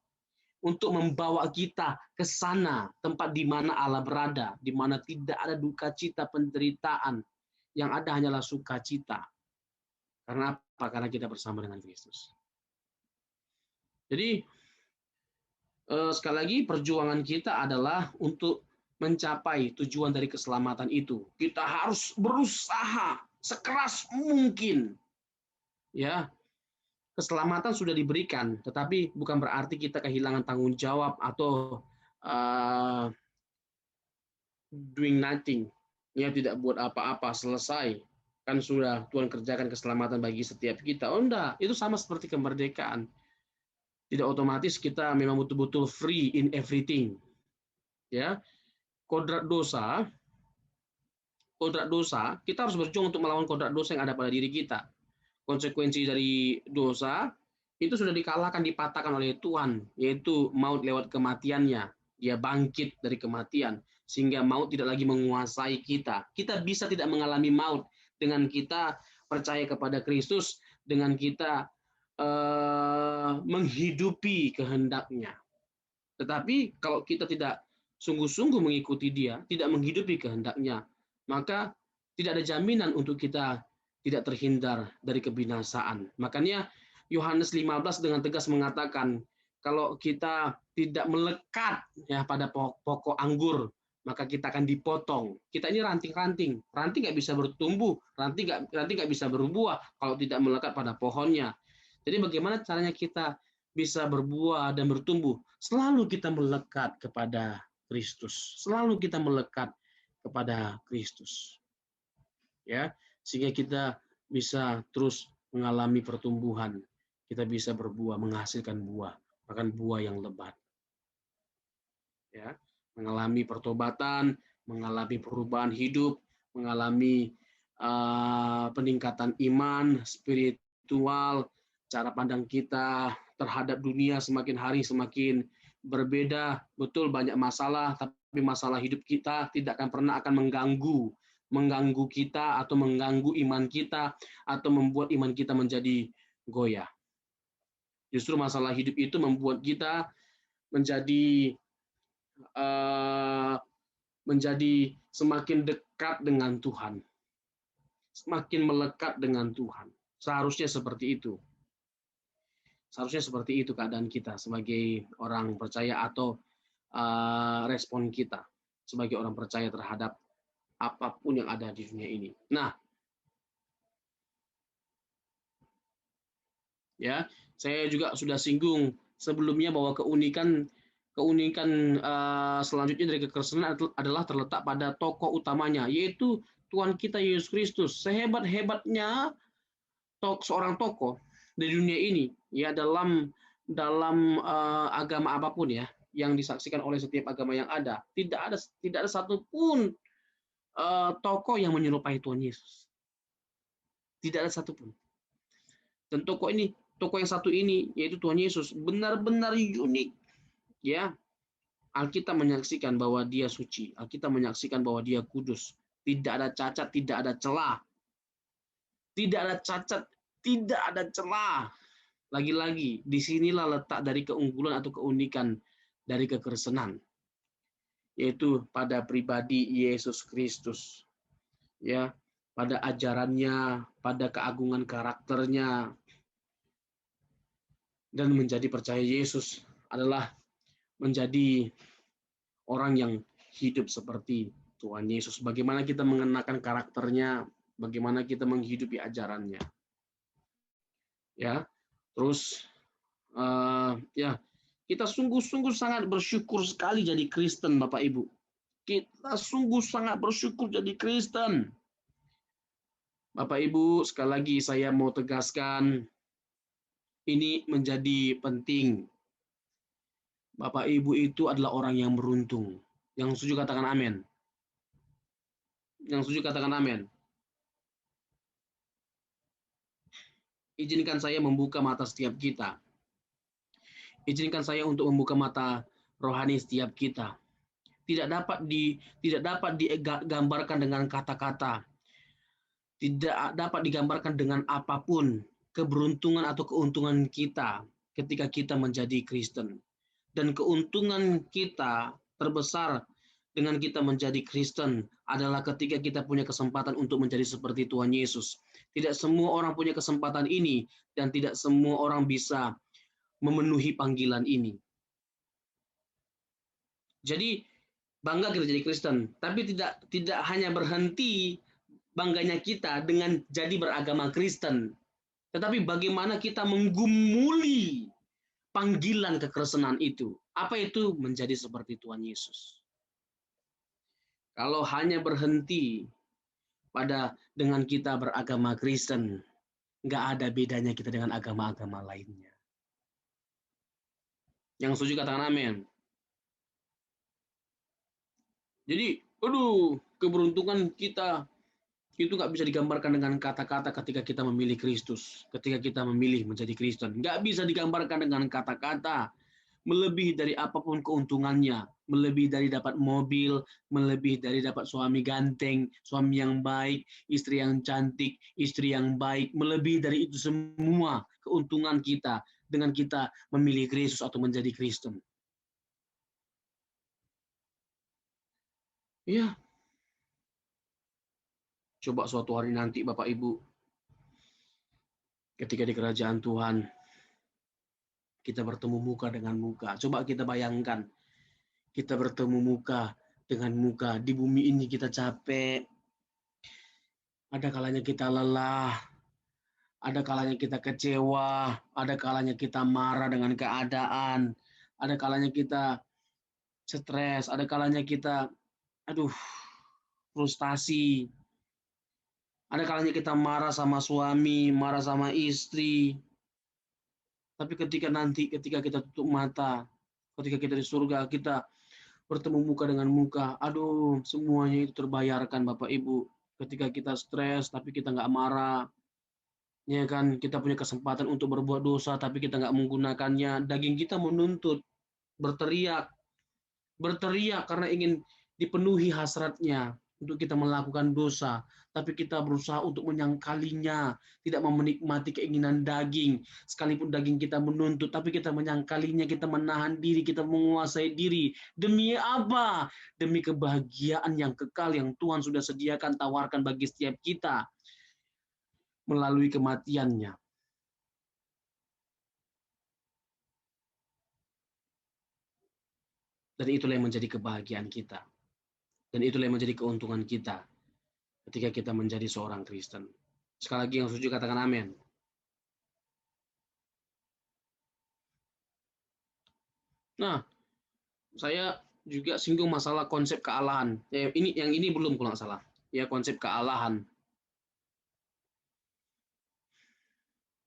untuk membawa kita ke sana, tempat di mana Allah berada, di mana tidak ada duka cita, penderitaan, yang ada hanyalah sukacita. Karena apa? Karena kita bersama dengan Kristus. Jadi sekali lagi perjuangan kita adalah untuk mencapai tujuan dari keselamatan itu. Kita harus berusaha sekeras mungkin. Ya, keselamatan sudah diberikan, tetapi bukan berarti kita kehilangan tanggung jawab atau uh, doing nothing. Ya, tidak buat apa-apa, selesai. Kan sudah Tuhan kerjakan keselamatan bagi setiap kita. Oh enggak, itu sama seperti kemerdekaan. Tidak otomatis kita memang betul-betul free in everything. Ya, kodrat dosa, kita harus berjuang untuk melawan kodrat dosa yang ada pada diri kita. Konsekuensi dari dosa itu sudah dikalahkan, dipatahkan oleh Tuhan, yaitu maut lewat kematiannya. Dia bangkit dari kematian, sehingga maut tidak lagi menguasai kita. Kita bisa tidak mengalami maut dengan kita percaya kepada Kristus, dengan kita menghidupi kehendaknya. Tetapi kalau kita tidak sungguh-sungguh mengikuti dia, tidak menghidupi kehendaknya, maka tidak ada jaminan untuk kita tidak terhindar dari kebinasaan. Makanya Yohanes 15 dengan tegas mengatakan, kalau kita tidak melekat ya pada pokok anggur, maka kita akan dipotong. Kita ini ranting-ranting, ranting nggak bisa bertumbuh, ranting nggak bisa berbuah kalau tidak melekat pada pohonnya. Jadi bagaimana caranya kita bisa berbuah dan bertumbuh? Selalu kita melekat kepada Kristus, selalu kita melekat kepada Kristus. Ya, sehingga kita bisa terus mengalami pertumbuhan, kita bisa berbuah, menghasilkan buah, bahkan buah yang lebat. Ya, mengalami pertobatan, mengalami perubahan hidup, mengalami peningkatan iman, spiritual, cara pandang kita terhadap dunia semakin hari semakin berbeda. Betul banyak masalah, tapi masalah hidup kita tidak akan pernah mengganggu kita atau mengganggu iman kita atau membuat iman kita menjadi goyah. Justru masalah hidup itu membuat kita menjadi semakin dekat dengan Tuhan, semakin melekat dengan Tuhan. Seharusnya seperti itu. Seharusnya seperti itu keadaan kita sebagai orang percaya atau respon kita sebagai orang percaya terhadap apapun yang ada di dunia ini. Nah, ya, saya juga sudah singgung sebelumnya bahwa keunikan selanjutnya dari kekristenan adalah terletak pada tokoh utamanya, yaitu Tuhan kita Yesus Kristus. Sehebat-hebatnya seorang tokoh di dunia ini, ya dalam agama apapun ya, yang disaksikan oleh setiap agama yang ada, tidak ada satupun tokoh yang menyerupai Tuhan Yesus. Tidak ada satupun. Dan tokoh yang satu ini, yaitu Tuhan Yesus, benar-benar unik. Ya, Alkitab menyaksikan bahwa dia suci. Alkitab menyaksikan bahwa dia kudus. Tidak ada cacat, tidak ada celah. Tidak ada cacat, tidak ada celah. Lagi-lagi, disinilah letak dari keunggulan atau keunikan dari kekristenan, yaitu pada pribadi Yesus Kristus. Ya, pada ajarannya, pada keagungan karakternya, dan menjadi percaya Yesus adalah menjadi orang yang hidup seperti Tuhan Yesus. Bagaimana kita mengenakan karakternya, bagaimana kita menghidupi ajarannya. Ya, terus ya, kita sungguh-sungguh sangat bersyukur sekali jadi Kristen, Bapak Ibu. Kita sungguh sangat bersyukur jadi Kristen. Bapak Ibu, sekali lagi saya mau tegaskan, ini menjadi penting. Bapak Ibu itu adalah orang yang beruntung. Yang setuju katakan amin. Yang setuju katakan amin. Izinkan saya membuka mata setiap kita. Izinkan saya untuk membuka mata rohani setiap kita. Tidak dapat digambarkan dengan kata-kata, tidak dapat digambarkan dengan apapun keberuntungan atau keuntungan kita ketika kita menjadi Kristen. Dan keuntungan kita terbesar dengan kita menjadi Kristen adalah ketika kita punya kesempatan untuk menjadi seperti Tuhan Yesus. Tidak semua orang punya kesempatan ini dan tidak semua orang bisa memenuhi panggilan ini. Jadi bangga kita jadi Kristen, tapi tidak hanya berhenti bangganya kita dengan jadi beragama Kristen, tetapi bagaimana kita menggumuli panggilan kekristenan itu. Apa itu? Menjadi seperti Tuhan Yesus. Kalau hanya berhenti pada dengan kita beragama Kristen, nggak ada bedanya kita dengan agama-agama lainnya. Yang setuju katakan amin. Jadi, keberuntungan kita itu nggak bisa digambarkan dengan kata-kata ketika kita memilih Kristus, ketika kita memilih menjadi Kristen. Nggak bisa digambarkan dengan kata-kata, melebihi dari apapun keuntungannya, melebihi dari dapat mobil, melebihi dari dapat suami ganteng, suami yang baik, istri yang cantik, istri yang baik, melebihi dari itu semua keuntungan kita dengan kita memilih Kristus atau menjadi Kristen. Iya. Coba suatu hari nanti Bapak Ibu, ketika di kerajaan Tuhan, kita bertemu muka dengan muka. Coba kita bayangkan, kita bertemu muka dengan muka. Di bumi ini kita capek, ada kalanya kita lelah, ada kalanya kita kecewa, ada kalanya kita marah dengan keadaan, ada kalanya kita stres, ada kalanya kita, frustasi. Ada kalanya kita marah sama suami, marah sama istri. Tapi ketika kita tutup mata, ketika kita di surga, kita bertemu muka dengan muka. Semuanya itu terbayarkan Bapak Ibu. Ketika kita stres, tapi kita nggak marah. Ya kan, kita punya kesempatan untuk berbuat dosa, tapi kita nggak menggunakannya. Daging kita menuntut, berteriak karena ingin dipenuhi hasratnya untuk kita melakukan dosa, tapi kita berusaha untuk menyangkalinya, tidak menikmati keinginan daging, sekalipun daging kita menuntut, tapi kita menyangkalinya, kita menahan diri, kita menguasai diri. Demi apa? Demi kebahagiaan yang kekal yang Tuhan sudah sediakan, tawarkan bagi setiap kita melalui kematiannya. Dan itulah yang menjadi kebahagiaan kita. Dan itulah yang menjadi keuntungan kita ketika kita menjadi seorang Kristen. Sekali lagi yang setuju katakan amin. Nah, saya juga singgung masalah konsep kealahan. Yang ini belum kalau nggak salah. Ya, konsep kealahan.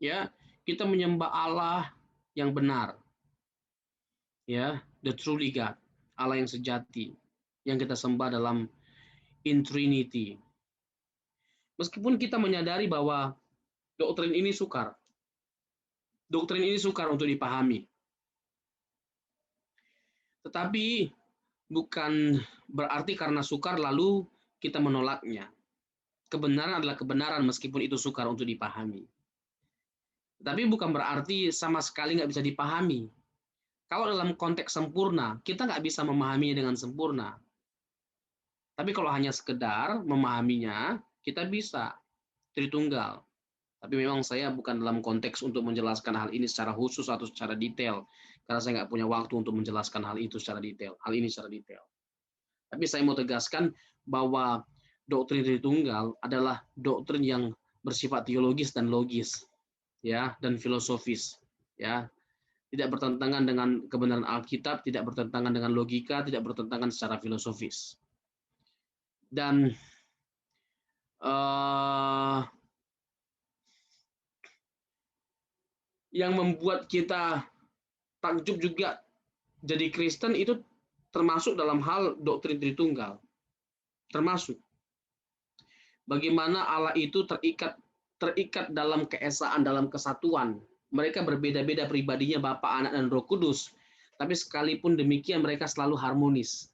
Ya, kita menyembah Allah yang benar. Ya, the truly God, Allah yang sejati, yang kita sembah dalam in Trinity. Meskipun kita menyadari bahwa doktrin ini sukar. Doktrin ini sukar untuk dipahami. Tetapi bukan berarti karena sukar lalu kita menolaknya. Kebenaran adalah kebenaran meskipun itu sukar untuk dipahami. Tapi bukan berarti sama sekali nggak bisa dipahami. Kalau dalam konteks sempurna, kita nggak bisa memahaminya dengan sempurna. Tapi kalau hanya sekedar memahaminya, kita bisa. Tritunggal. Tapi memang saya bukan dalam konteks untuk menjelaskan hal ini secara khusus atau secara detail. Karena saya nggak punya waktu untuk menjelaskan hal itu secara detail. Hal ini secara detail. Tapi saya mau tegaskan bahwa doktrin Tritunggal adalah doktrin yang bersifat teologis dan logis, ya, dan filosofis, ya. Tidak bertentangan dengan kebenaran Alkitab, tidak bertentangan dengan logika, tidak bertentangan secara filosofis. Dan yang membuat kita takjub juga jadi Kristen itu termasuk dalam hal doktrin Tritunggal. Termasuk bagaimana Allah itu terikat dalam keesaan, dalam kesatuan. Mereka berbeda-beda pribadinya, Bapa, Anak, dan Roh Kudus. tapi sekalipun demikian mereka selalu harmonis.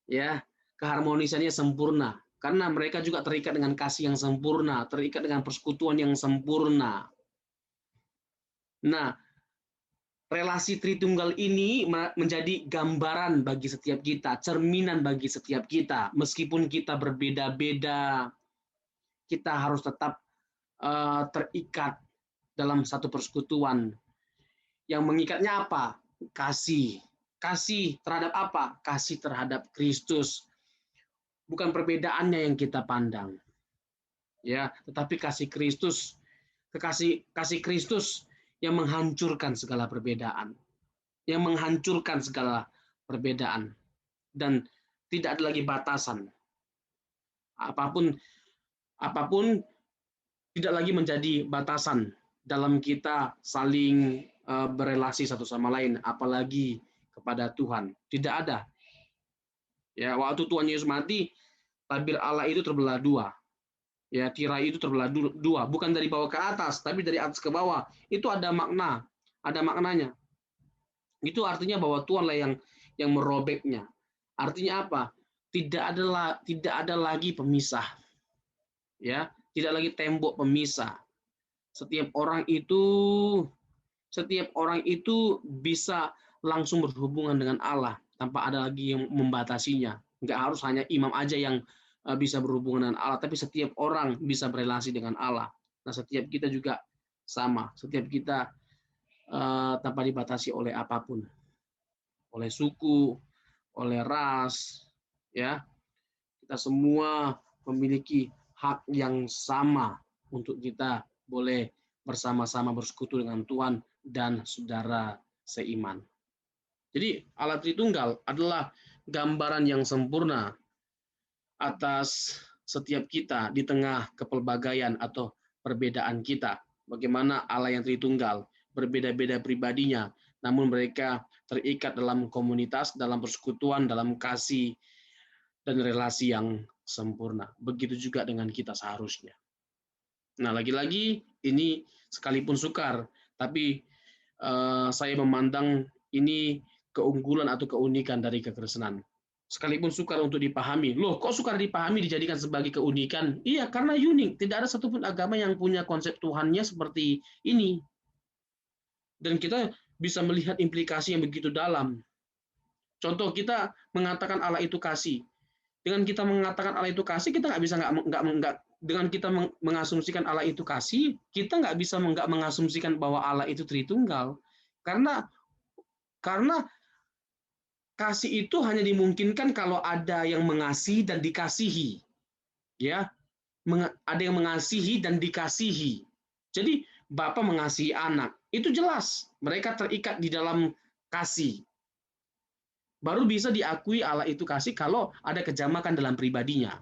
Ya, keharmonisannya sempurna karena mereka juga terikat dengan kasih yang sempurna, terikat dengan persekutuan yang sempurna. Nah, relasi Tritunggal ini menjadi gambaran bagi setiap kita, cerminan bagi setiap kita. Meskipun kita berbeda-beda, kita harus tetap terikat dalam satu persekutuan. Yang mengikatnya apa? Kasih. Kasih terhadap apa? Kasih terhadap Kristus. Bukan perbedaannya yang kita pandang. Ya, tetapi kasih Kristus, kasih Kristus yang menghancurkan segala perbedaan. Yang menghancurkan segala perbedaan dan tidak ada lagi batasan. Apapun tidak lagi menjadi batasan dalam kita saling berelasi satu sama lain, apalagi kepada Tuhan. Tidak ada. Ya, waktu Tuhan Yesus mati, tabir Allah itu terbelah dua. Ya, tirai itu terbelah dua, bukan dari bawah ke atas, tapi dari atas ke bawah. Itu ada maknanya. Itu artinya bahwa Tuhanlah yang merobeknya. Artinya apa? Tidak ada lagi pemisah. Ya, tidak lagi tembok pemisah. Setiap orang itu bisa langsung berhubungan dengan Allah tanpa ada lagi yang membatasinya. Enggak harus hanya imam aja yang bisa berhubungan dengan Allah, tapi setiap orang bisa berelasi dengan Allah. Nah, setiap kita juga sama. Setiap kita tanpa dibatasi oleh apapun, oleh suku, oleh ras, ya. Kita semua memiliki hak yang sama untuk kita boleh bersama-sama bersekutu dengan Tuhan dan saudara seiman. Jadi Allah Tritunggal adalah gambaran yang sempurna atas setiap kita di tengah kepelbagaian atau perbedaan kita. Bagaimana Allah yang Tritunggal berbeda-beda pribadinya, namun mereka terikat dalam komunitas, dalam persekutuan, dalam kasih, dan relasi yang sempurna. Begitu juga dengan kita seharusnya. Nah, lagi-lagi ini sekalipun sukar, tapi saya memandang ini keunggulan atau keunikan dari kekristenan. Sekalipun sukar untuk dipahami. Loh, kok sukar dipahami dijadikan sebagai keunikan? Iya, karena unik. Tidak ada satupun agama yang punya konsep Tuhannya seperti ini. Dan kita bisa melihat implikasi yang begitu dalam. Contoh, kita mengatakan Allah itu kasih. Dengan kita mengatakan Allah itu kasih, kita nggak bisa dengan kita mengasumsikan Allah itu kasih, kita nggak bisa nggak mengasumsikan bahwa Allah itu Tritunggal, karena kasih itu hanya dimungkinkan kalau ada yang mengasihi dan dikasihi, ya, ada yang mengasihi dan dikasihi. Jadi Bapa mengasihi anak, itu jelas mereka terikat di dalam kasih. Baru bisa diakui Allah itu kasih kalau ada kejamakan dalam pribadinya.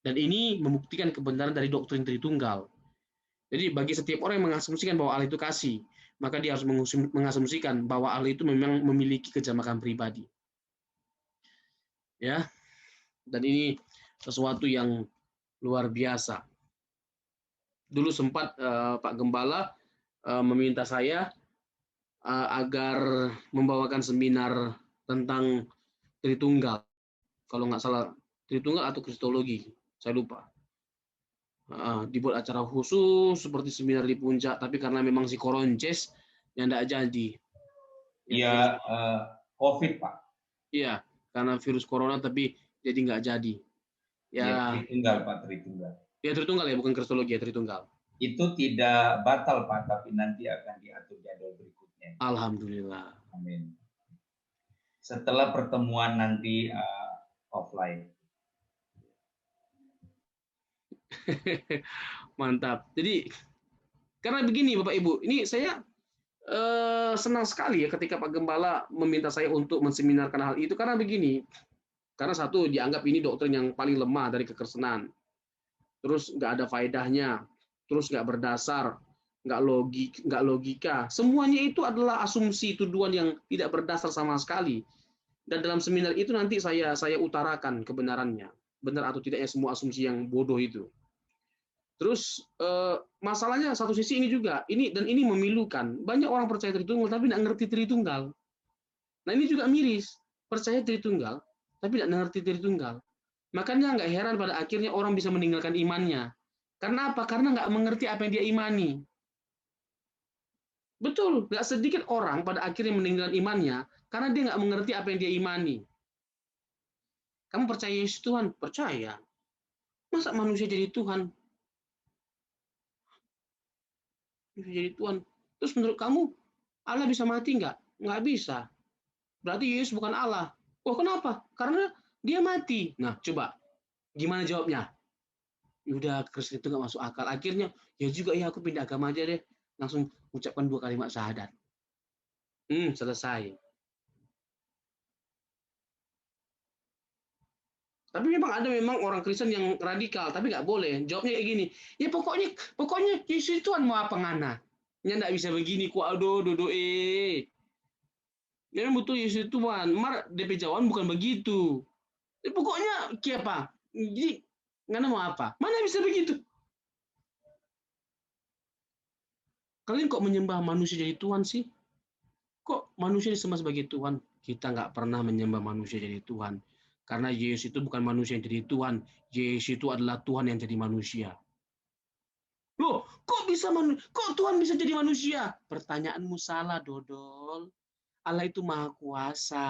Dan ini membuktikan kebenaran dari doktrin Tritunggal. Jadi bagi setiap orang yang mengasumsikan bahwa Allah itu kasih, maka dia harus mengasumsikan bahwa Allah itu memang memiliki kejamakan pribadi. Ya. Dan ini sesuatu yang luar biasa. Dulu sempat Pak Gembala meminta saya agar membawakan seminar tentang Tritunggal. Kalau nggak salah, Tritunggal atau Kristologi, saya lupa. Dibuat acara khusus seperti seminar di Puncak, tapi karena memang si Koronces yang tidak jadi. Iya, COVID, Pak. Iya, karena virus corona, tapi jadi nggak jadi. Ya, Tritunggal, Pak, Tritunggal. Ya, Tritunggal ya, bukan Kristologi ya, Tritunggal. Itu tidak batal, Pak, tapi nanti akan diatur jadwal berikutnya. Alhamdulillah. Amin. Setelah pertemuan nanti offline. Mantap. Jadi karena begini Bapak Ibu, ini saya senang sekali ya ketika Pak Gembala meminta saya untuk menseminarkan hal itu, karena begini. Karena satu, dianggap ini doktrin yang paling lemah dari kekristenan. Terus nggak ada faedahnya, terus nggak berdasar, nggak logika. Semuanya itu adalah asumsi tuduhan yang tidak berdasar sama sekali. Dan dalam seminar itu nanti saya utarakan kebenarannya, benar atau tidaknya semua asumsi yang bodoh itu. Terus masalahnya satu sisi ini juga, ini memilukan. Banyak orang percaya Tritunggal tapi nggak ngerti Tritunggal. Nah ini juga miris, percaya Tritunggal, tapi tidak mengerti Tritunggal. Makanya nggak heran pada akhirnya orang bisa meninggalkan imannya. Karena apa? Karena nggak mengerti apa yang dia imani. Betul, nggak sedikit orang pada akhirnya meninggalkan imannya karena dia nggak mengerti apa yang dia imani. Kamu percaya Yesus Tuhan? Percaya. Masa manusia jadi Tuhan? Bisa jadi Tuhan. Terus menurut kamu, Allah bisa mati nggak? Nggak bisa. Berarti Yesus bukan Allah. Oh, kenapa? Karena dia mati. Nah, coba. Gimana jawabnya? Udah, Kristen itu nggak masuk akal. Akhirnya, ya juga ya aku pindah agama aja deh. Langsung ucapkan 2 kalimat syahadat. Selesai. Tapi memang orang Kristen yang radikal, tapi nggak boleh. Jawabnya kayak gini. Ya pokoknya Yesus Tuhan mau apa ngana? Ya nggak bisa begini ku aduh dodo Ya butuh Yesus Tuhan. Mar DP jawaban bukan begitu. Ya, pokoknya apa? Jadi ngana mau apa? Mana bisa begitu? Kalian kok menyembah manusia jadi Tuhan sih? Kok manusia disembah sebagai Tuhan? Kita nggak pernah menyembah manusia jadi Tuhan. Karena Yesus itu bukan manusia yang jadi Tuhan. Yesus itu adalah Tuhan yang jadi manusia. Loh, kok Tuhan bisa jadi manusia? Pertanyaanmu salah, Dodol. Allah itu maha kuasa.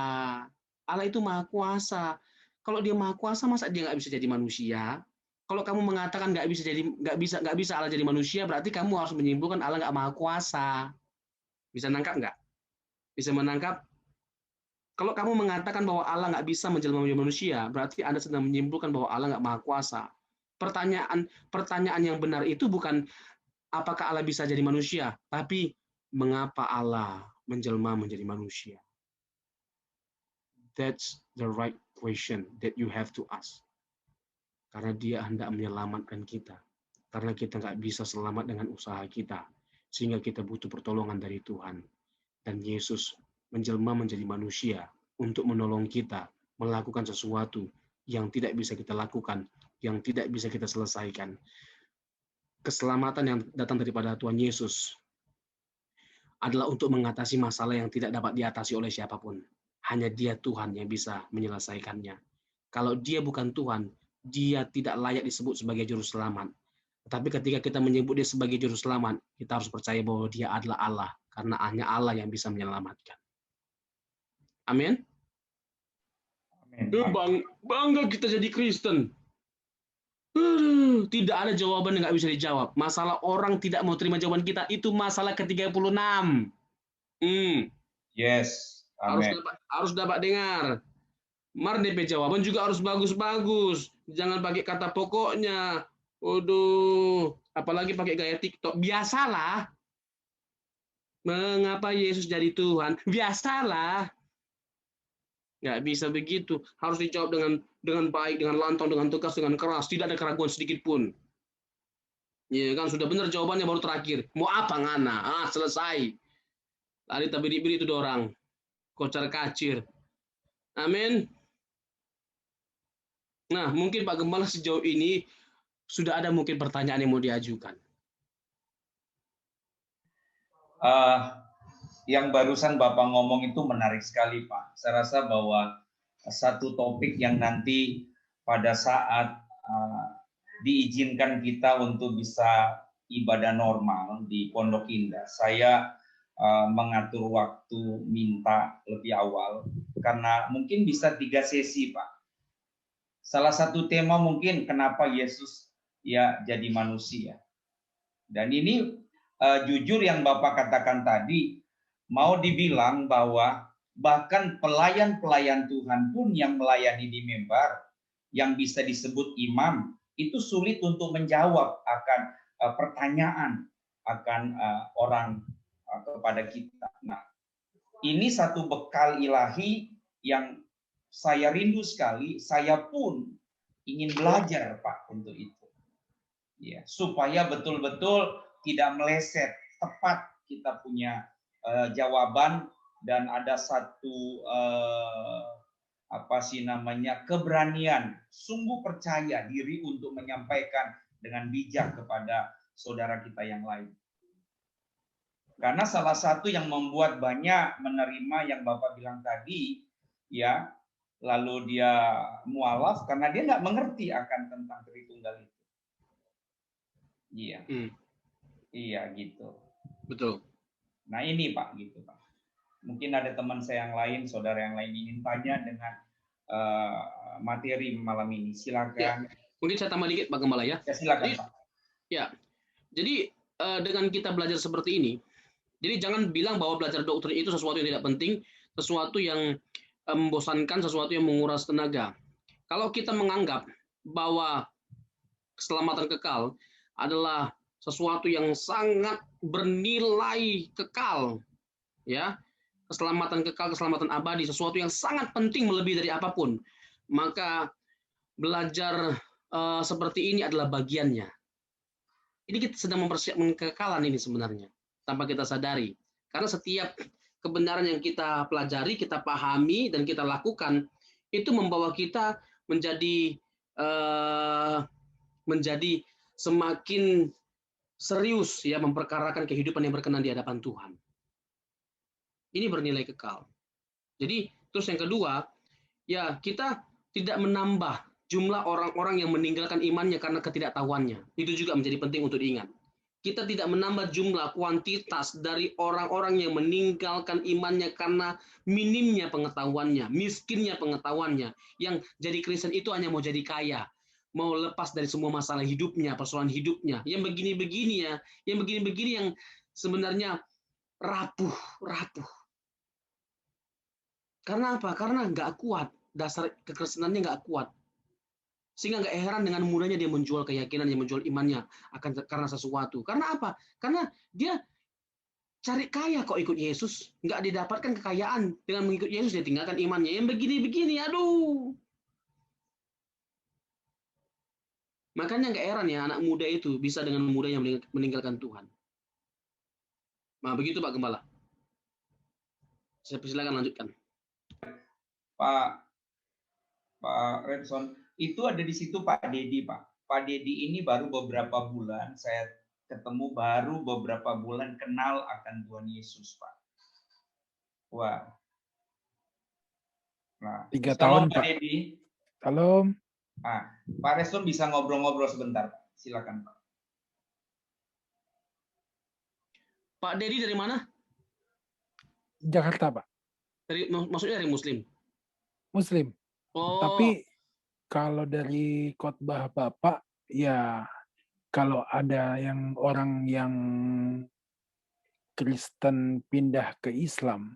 Allah itu maha kuasa. Kalau dia maha kuasa, masa dia nggak bisa jadi manusia? Kalau kamu mengatakan nggak bisa Allah jadi manusia, berarti kamu harus menyimpulkan Allah nggak maha kuasa. Bisa nangkap nggak? Bisa menangkap? Kalau kamu mengatakan bahwa Allah nggak bisa menjelma menjadi manusia, berarti Anda sedang menyimpulkan bahwa Allah nggak maha kuasa. Pertanyaan yang benar itu bukan apakah Allah bisa jadi manusia, tapi mengapa Allah menjelma menjadi manusia? That's the right question that you have to ask. Karena dia hendak menyelamatkan kita. Karena kita nggak bisa selamat dengan usaha kita. Sehingga kita butuh pertolongan dari Tuhan. Dan Yesus menjelma menjadi manusia untuk menolong kita melakukan sesuatu yang tidak bisa kita lakukan, yang tidak bisa kita selesaikan. Keselamatan yang datang daripada Tuhan Yesus adalah untuk mengatasi masalah yang tidak dapat diatasi oleh siapapun. Hanya Dia Tuhan yang bisa menyelesaikannya. Kalau Dia bukan Tuhan, Dia tidak layak disebut sebagai juru selamat. Tetapi ketika kita menyebut Dia sebagai juru selamat, kita harus percaya bahwa Dia adalah Allah, karena hanya Allah yang bisa menyelamatkan. Amin. Bangga kita jadi Kristen. Tidak ada jawaban yang nggak bisa dijawab. Masalah orang tidak mau terima jawaban kita, itu masalah ke-36. Yes. Amen. Harus dapat dengar. Mar DP jawaban juga harus bagus-bagus. Jangan pakai kata pokoknya. Waduh, apalagi pakai gaya TikTok. Biasalah. Mengapa Yesus jadi Tuhan? Biasalah. Nggak bisa begitu. Harus dijawab dengan baik, dengan lantang, dengan tegas, dengan keras. Tidak ada keraguan sedikit pun. Ya kan, sudah benar jawabannya baru terakhir. Mau apa ngana? Selesai. Tadi tabiri-biri itu dorang. Kocar kacir. Amin. Nah, mungkin Pak Gembala sejauh ini sudah ada mungkin pertanyaan yang mau diajukan. Yang barusan Bapak ngomong itu menarik sekali, Pak. Saya rasa bahwa satu topik yang nanti pada saat diizinkan kita untuk bisa ibadah normal di Pondok Indah, saya mengatur waktu minta lebih awal karena mungkin bisa 3 sesi, Pak. Salah satu tema mungkin kenapa Yesus ya jadi manusia. Dan ini jujur yang Bapak katakan tadi, mau dibilang bahwa bahkan pelayan-pelayan Tuhan pun yang melayani di mimbar, yang bisa disebut imam, itu sulit untuk menjawab akan pertanyaan akan orang kepada kita. Nah, ini satu bekal ilahi yang saya rindu sekali, saya pun ingin belajar, Pak, untuk itu. Ya, supaya betul-betul tidak meleset, tepat kita punya jawaban dan ada satu keberanian, sungguh percaya diri untuk menyampaikan dengan bijak kepada saudara kita yang lain. Karena salah satu yang membuat banyak menerima yang Bapak bilang tadi, ya, lalu dia mualaf karena dia nggak mengerti akan tentang Tritunggal itu. Iya, iya gitu. Betul. Nah ini Pak, gitu Pak. Mungkin ada teman saya yang lain, saudara yang lain ingin tanya dengan materi malam ini. Silakan. Ya, mungkin saya tambah dikit Pak Gembala ya. Ya silakan Jadi, Pak. ya, jadi dengan kita belajar seperti ini, jadi jangan bilang bahwa belajar doktrin itu sesuatu yang tidak penting, sesuatu yang membosankan, sesuatu yang menguras tenaga. Kalau kita menganggap bahwa keselamatan kekal adalah sesuatu yang sangat bernilai kekal, ya, keselamatan kekal, keselamatan abadi, sesuatu yang sangat penting melebihi dari apapun, maka belajar seperti ini adalah bagiannya. Ini kita sedang mempersiapkan kekekalan ini sebenarnya, tanpa kita sadari. Karena setiap kebenaran yang kita pelajari, kita pahami, dan kita lakukan, itu membawa kita menjadi menjadi semakin serius ya memperkarakan kehidupan yang berkenan di hadapan Tuhan. Ini bernilai kekal. Jadi terus yang kedua, ya kita tidak menambah jumlah orang-orang yang meninggalkan imannya karena ketidaktahuannya. Itu juga menjadi penting untuk diingat. Kita tidak menambah jumlah kuantitas dari orang-orang yang meninggalkan imannya karena minimnya pengetahuannya, miskinnya pengetahuannya. Yang jadi Kristen itu hanya mau jadi kaya, mau lepas dari semua masalah hidupnya, persoalan hidupnya. Yang begini-begini ya, yang begini-begini yang sebenarnya rapuh. Karena apa? Karena nggak kuat, dasar kekristenannya nggak kuat. Sehingga nggak heran dengan mudahnya dia menjual keyakinan, yang menjual imannya akan karena sesuatu. Karena apa? Karena dia cari kaya kok ikut Yesus, nggak didapatkan kekayaan dengan mengikut Yesus, dia tinggalkan imannya. Yang begini-begini, aduh. Makanya nggak heran ya anak muda itu bisa dengan mudahnya meninggalkan Tuhan. Nah begitu Pak Gembala. Saya persilakan lanjutkan. Pak Redson, itu ada di situ Pak Dedi, Pak. Pak Dedi ini baru beberapa bulan saya ketemu, baru beberapa bulan kenal akan Tuhan Yesus, Pak. Wah. Nah, 3 tahun, Pak Pak. Dedi. Halo. Nah, Pak Redson bisa ngobrol-ngobrol sebentar, Pak. Silakan, Pak. Pak Dedi dari mana? Jakarta, Pak. Maksudnya dari Muslim? Muslim. Oh. Tapi kalau dari khotbah Bapak, ya kalau ada orang yang Kristen pindah ke Islam,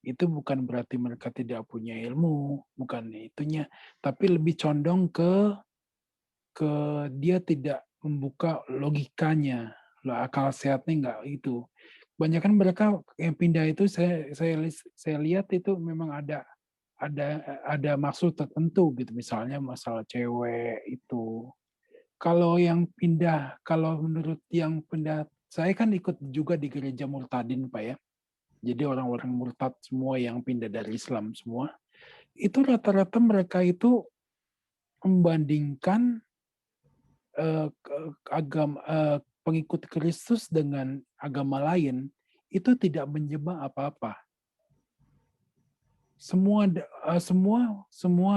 itu bukan berarti mereka tidak punya ilmu, bukan itunya, tapi lebih condong ke dia tidak membuka logikanya, akal sehatnya enggak itu. Kebanyakan mereka yang pindah itu saya lihat itu memang ada maksud tertentu gitu, misalnya masalah cewek itu. Kalau yang pindah, kalau menurut yang pindah, saya kan ikut juga di gereja Murtadin Pak ya. Jadi orang-orang murtad semua yang pindah dari Islam semua, itu rata-rata mereka itu membandingkan pengikut Kristus dengan agama lain, itu tidak menyembah apa-apa. Semua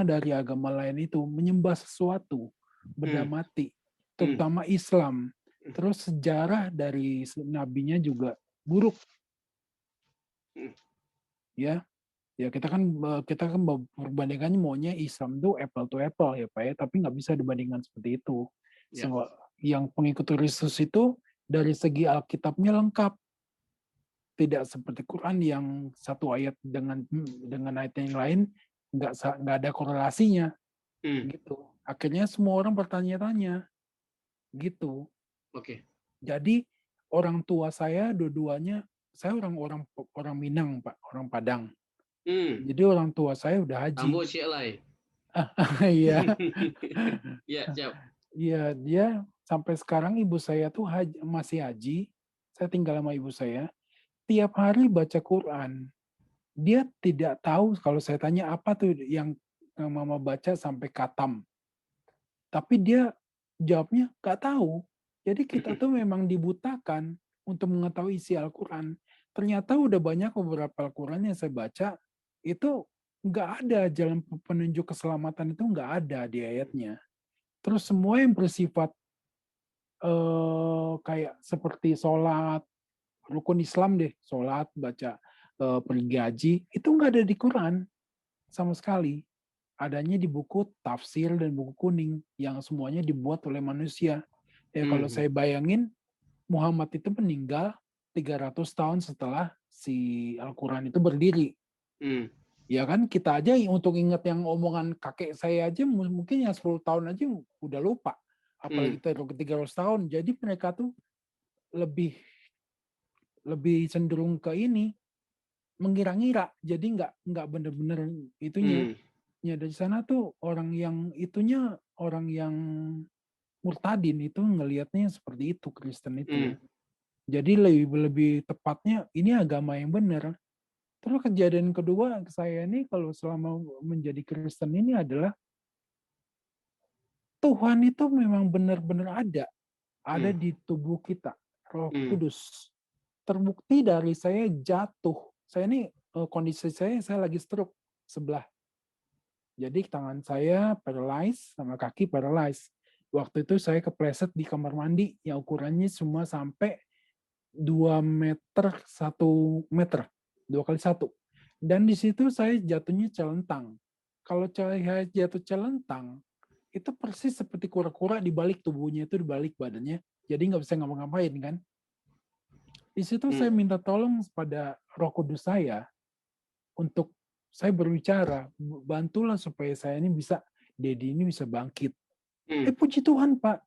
dari agama lain itu menyembah sesuatu, benda mati, terutama Islam. Terus sejarah dari nabinya juga buruk. Ya kita kan perbandingannya maunya Islam tuh apple to apple ya Pak ya, tapi nggak bisa dibandingkan seperti itu. Yang pengikut Kristus itu dari segi Alkitabnya lengkap. Tidak seperti Quran yang satu ayat dengan ayat yang lain nggak ada korelasinya, gitu. Akhirnya semua orang bertanya-tanya, gitu. Oke. Jadi orang tua saya dua-duanya, saya orang Minang Pak, orang Padang. Jadi orang tua saya udah haji. Ambo Cielai. Iya. Iya, jawab. Iya, dia sampai sekarang ibu saya tuh masih haji. Saya tinggal sama ibu saya. Tiap hari baca Quran. Dia tidak tahu kalau saya tanya apa tuh yang mama baca sampai khatam. Tapi dia jawabnya nggak tahu. Jadi kita tuh memang dibutakan. untuk mengetahui isi Al-Quran. Ternyata udah banyak beberapa Al-Quran yang saya baca, itu nggak ada jalan penunjuk keselamatan, itu nggak ada di ayatnya. Terus semua yang bersifat kayak seperti sholat, rukun Islam deh, sholat, baca, pergi haji, itu nggak ada di Quran sama sekali. Adanya di buku tafsir dan buku kuning yang semuanya dibuat oleh manusia. Ya kalau saya bayangin, Muhammad itu meninggal 300 tahun setelah si Al-Quran itu berdiri. Ya kan, kita aja untuk ingat yang omongan kakek saya aja mungkin yang 10 tahun aja udah lupa. Apalagi 300 tahun. Jadi mereka tuh lebih cenderung ke ini, mengira-ngira. Jadi nggak bener-bener itunya. Ya dari sana tuh orang yang itunya, orang yang murtadin itu ngelihatnya seperti itu, Kristen itu. Jadi lebih tepatnya ini agama yang benar. Terus kejadian kedua saya ini kalau selama menjadi Kristen ini adalah Tuhan itu memang benar-benar ada di tubuh kita, Roh Kudus. Terbukti dari saya jatuh. Saya ini kondisi saya lagi stroke sebelah. Jadi tangan saya paralyzed sama kaki paralyzed. Waktu itu saya kepleset di kamar mandi yang ukurannya cuma sampai 2 meter 1 meter, 2 kali 1. Dan di situ saya jatuhnya celentang. Kalau saya jatuh celentang, itu persis seperti kura-kura dibalik tubuhnya, itu dibalik badannya. Jadi nggak bisa ngapa-ngapain kan. Di situ saya minta tolong pada Roh Kudus saya untuk saya berbicara, bantulah supaya saya ini bisa, Dedi ini bisa bangkit. Puji Tuhan Pak,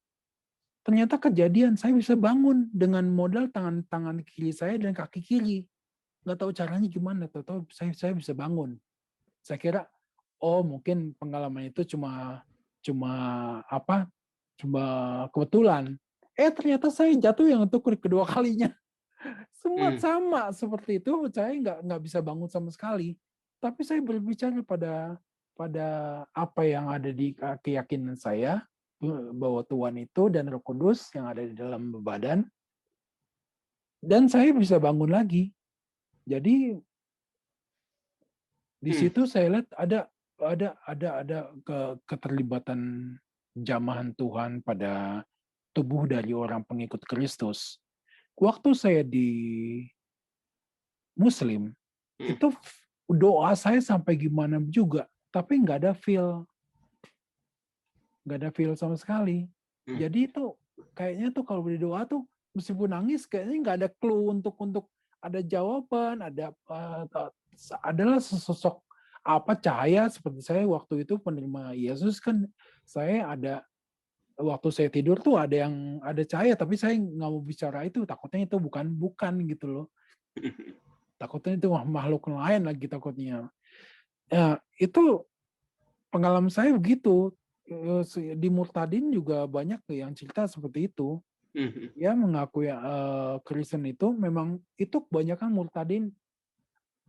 ternyata kejadian saya bisa bangun dengan modal tangan kiri saya dan kaki kiri. Nggak tahu caranya gimana, tahu saya bisa bangun. Saya kira, oh mungkin pengalaman itu cuma kebetulan. Ternyata saya jatuh yang untuk kedua kalinya. Semua sama seperti itu, saya nggak bisa bangun sama sekali. Tapi saya berbicara pada apa yang ada di keyakinan saya, bahwa Tuhan itu dan Roh Kudus yang ada di dalam badan, dan saya bisa bangun lagi. Jadi di situ saya lihat ada keterlibatan jamahan Tuhan pada tubuh dari orang pengikut Kristus. Waktu saya di Muslim, itu doa saya sampai gimana juga, tapi nggak ada feel sama sekali. Jadi itu kayaknya tuh kalau berdoa tuh meskipun nangis kayaknya nggak ada clue untuk ada jawaban, adalah sesosok cahaya seperti saya waktu itu penerima Yesus kan, saya ada waktu saya tidur tuh ada cahaya, tapi saya nggak mau bicara itu, takutnya itu bukan gitu loh. Takutnya itu makhluk lain lagi takutnya. Ya, itu pengalaman saya begitu. Di Murtadin juga banyak yang cerita seperti itu. Ya mengaku Kristen itu memang itu kebanyakan Murtadin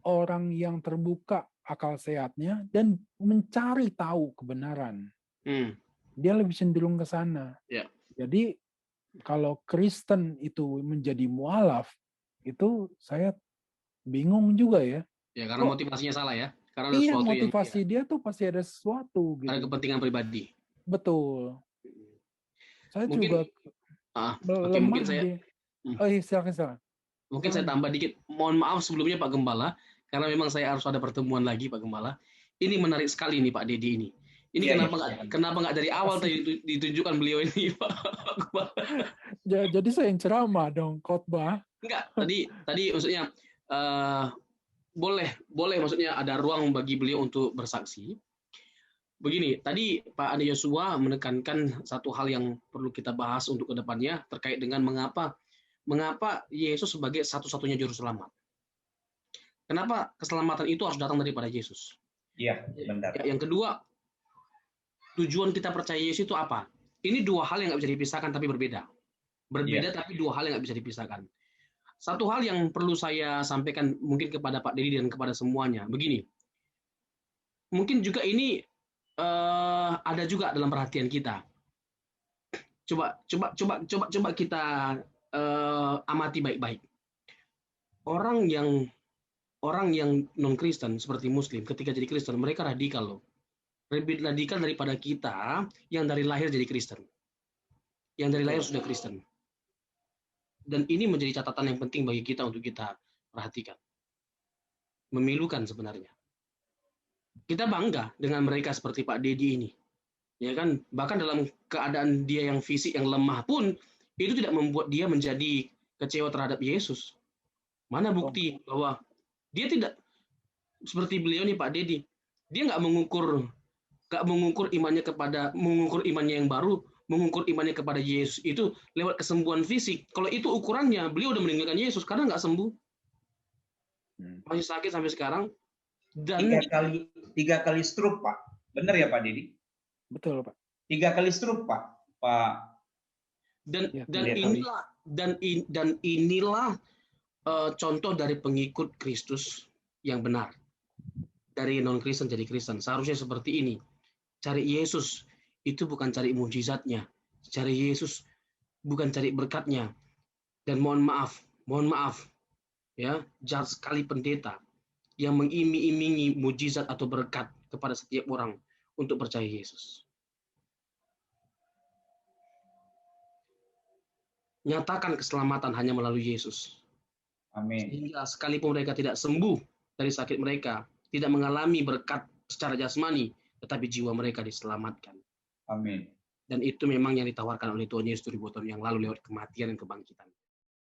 orang yang terbuka akal sehatnya dan mencari tahu kebenaran. Dia lebih cenderung ke sana. Yeah. Jadi kalau Kristen itu menjadi mualaf, itu saya bingung juga ya. Ya karena motivasinya salah ya. Karena ada iya, sesuatu motivasi dia tuh pasti ada sesuatu gitu. Ada kepentingan pribadi. Betul. Saya mungkin, juga okay, mungkin saya silakan. Mungkin saya tambah dikit. Mohon maaf sebelumnya Pak Gembala, karena memang saya harus ada pertemuan lagi Pak Gembala. Ini menarik sekali nih Pak Dedi ini. Ini kenapa nggak dari awal tadi ditunjukkan beliau ini Pak Gembala? Jadi saya yang ceramah dong, khotbah. Enggak, tadi maksudnya boleh maksudnya ada ruang bagi beliau untuk bersaksi. Begini, tadi Pak Ade Yosua menekankan satu hal yang perlu kita bahas untuk kedepannya terkait dengan mengapa Yesus sebagai satu-satunya juru selamat. Kenapa keselamatan itu harus datang daripada Yesus? Iya, benar. Yang kedua, tujuan kita percaya Yesus itu apa? Ini dua hal yang nggak bisa dipisahkan tapi berbeda. Tapi dua hal yang nggak bisa dipisahkan. Satu hal yang perlu saya sampaikan mungkin kepada Pak Dedi dan kepada semuanya, begini. Mungkin juga ini ada juga dalam perhatian kita. Coba kita amati baik-baik. Orang yang non Kristen seperti Muslim ketika jadi Kristen mereka radikal loh. Lebih radikal daripada kita yang dari lahir jadi Kristen. Yang dari lahir sudah Kristen. Dan ini menjadi catatan yang penting bagi kita untuk kita perhatikan. Memilukan sebenarnya. Kita bangga dengan mereka seperti Pak Dedi ini. Ya kan, bahkan dalam keadaan dia yang fisik yang lemah pun itu tidak membuat dia menjadi kecewa terhadap Yesus. Mana bukti bahwa dia tidak seperti beliau nih Pak Dedi, dia nggak mengukur imannya yang baru, mengukur imannya kepada Yesus itu lewat kesembuhan fisik. Kalau itu ukurannya, beliau udah meninggalkan Yesus karena nggak sembuh, masih sakit sampai sekarang. Dan 3 kali stroke, Pak. Benar ya Pak Dedi? Betul, Pak. 3 kali stroke, Pak. Dan inilah contoh dari pengikut Kristus yang benar. Dari non-Kristen jadi Kristen. Seharusnya seperti ini. Cari Yesus itu bukan cari mujizatnya. Cari Yesus bukan cari berkatnya. Dan mohon maaf, ya, jahat sekali pendeta yang mengiming-imingi mujizat atau berkat kepada setiap orang untuk percaya Yesus. Nyatakan keselamatan hanya melalui Yesus. Amin. Sehingga sekalipun mereka tidak sembuh dari sakit mereka, tidak mengalami berkat secara jasmani, tetapi jiwa mereka diselamatkan. Amin. Dan itu memang yang ditawarkan oleh Tuhan Yesus 2000 tahun yang lalu lewat kematian dan kebangkitan.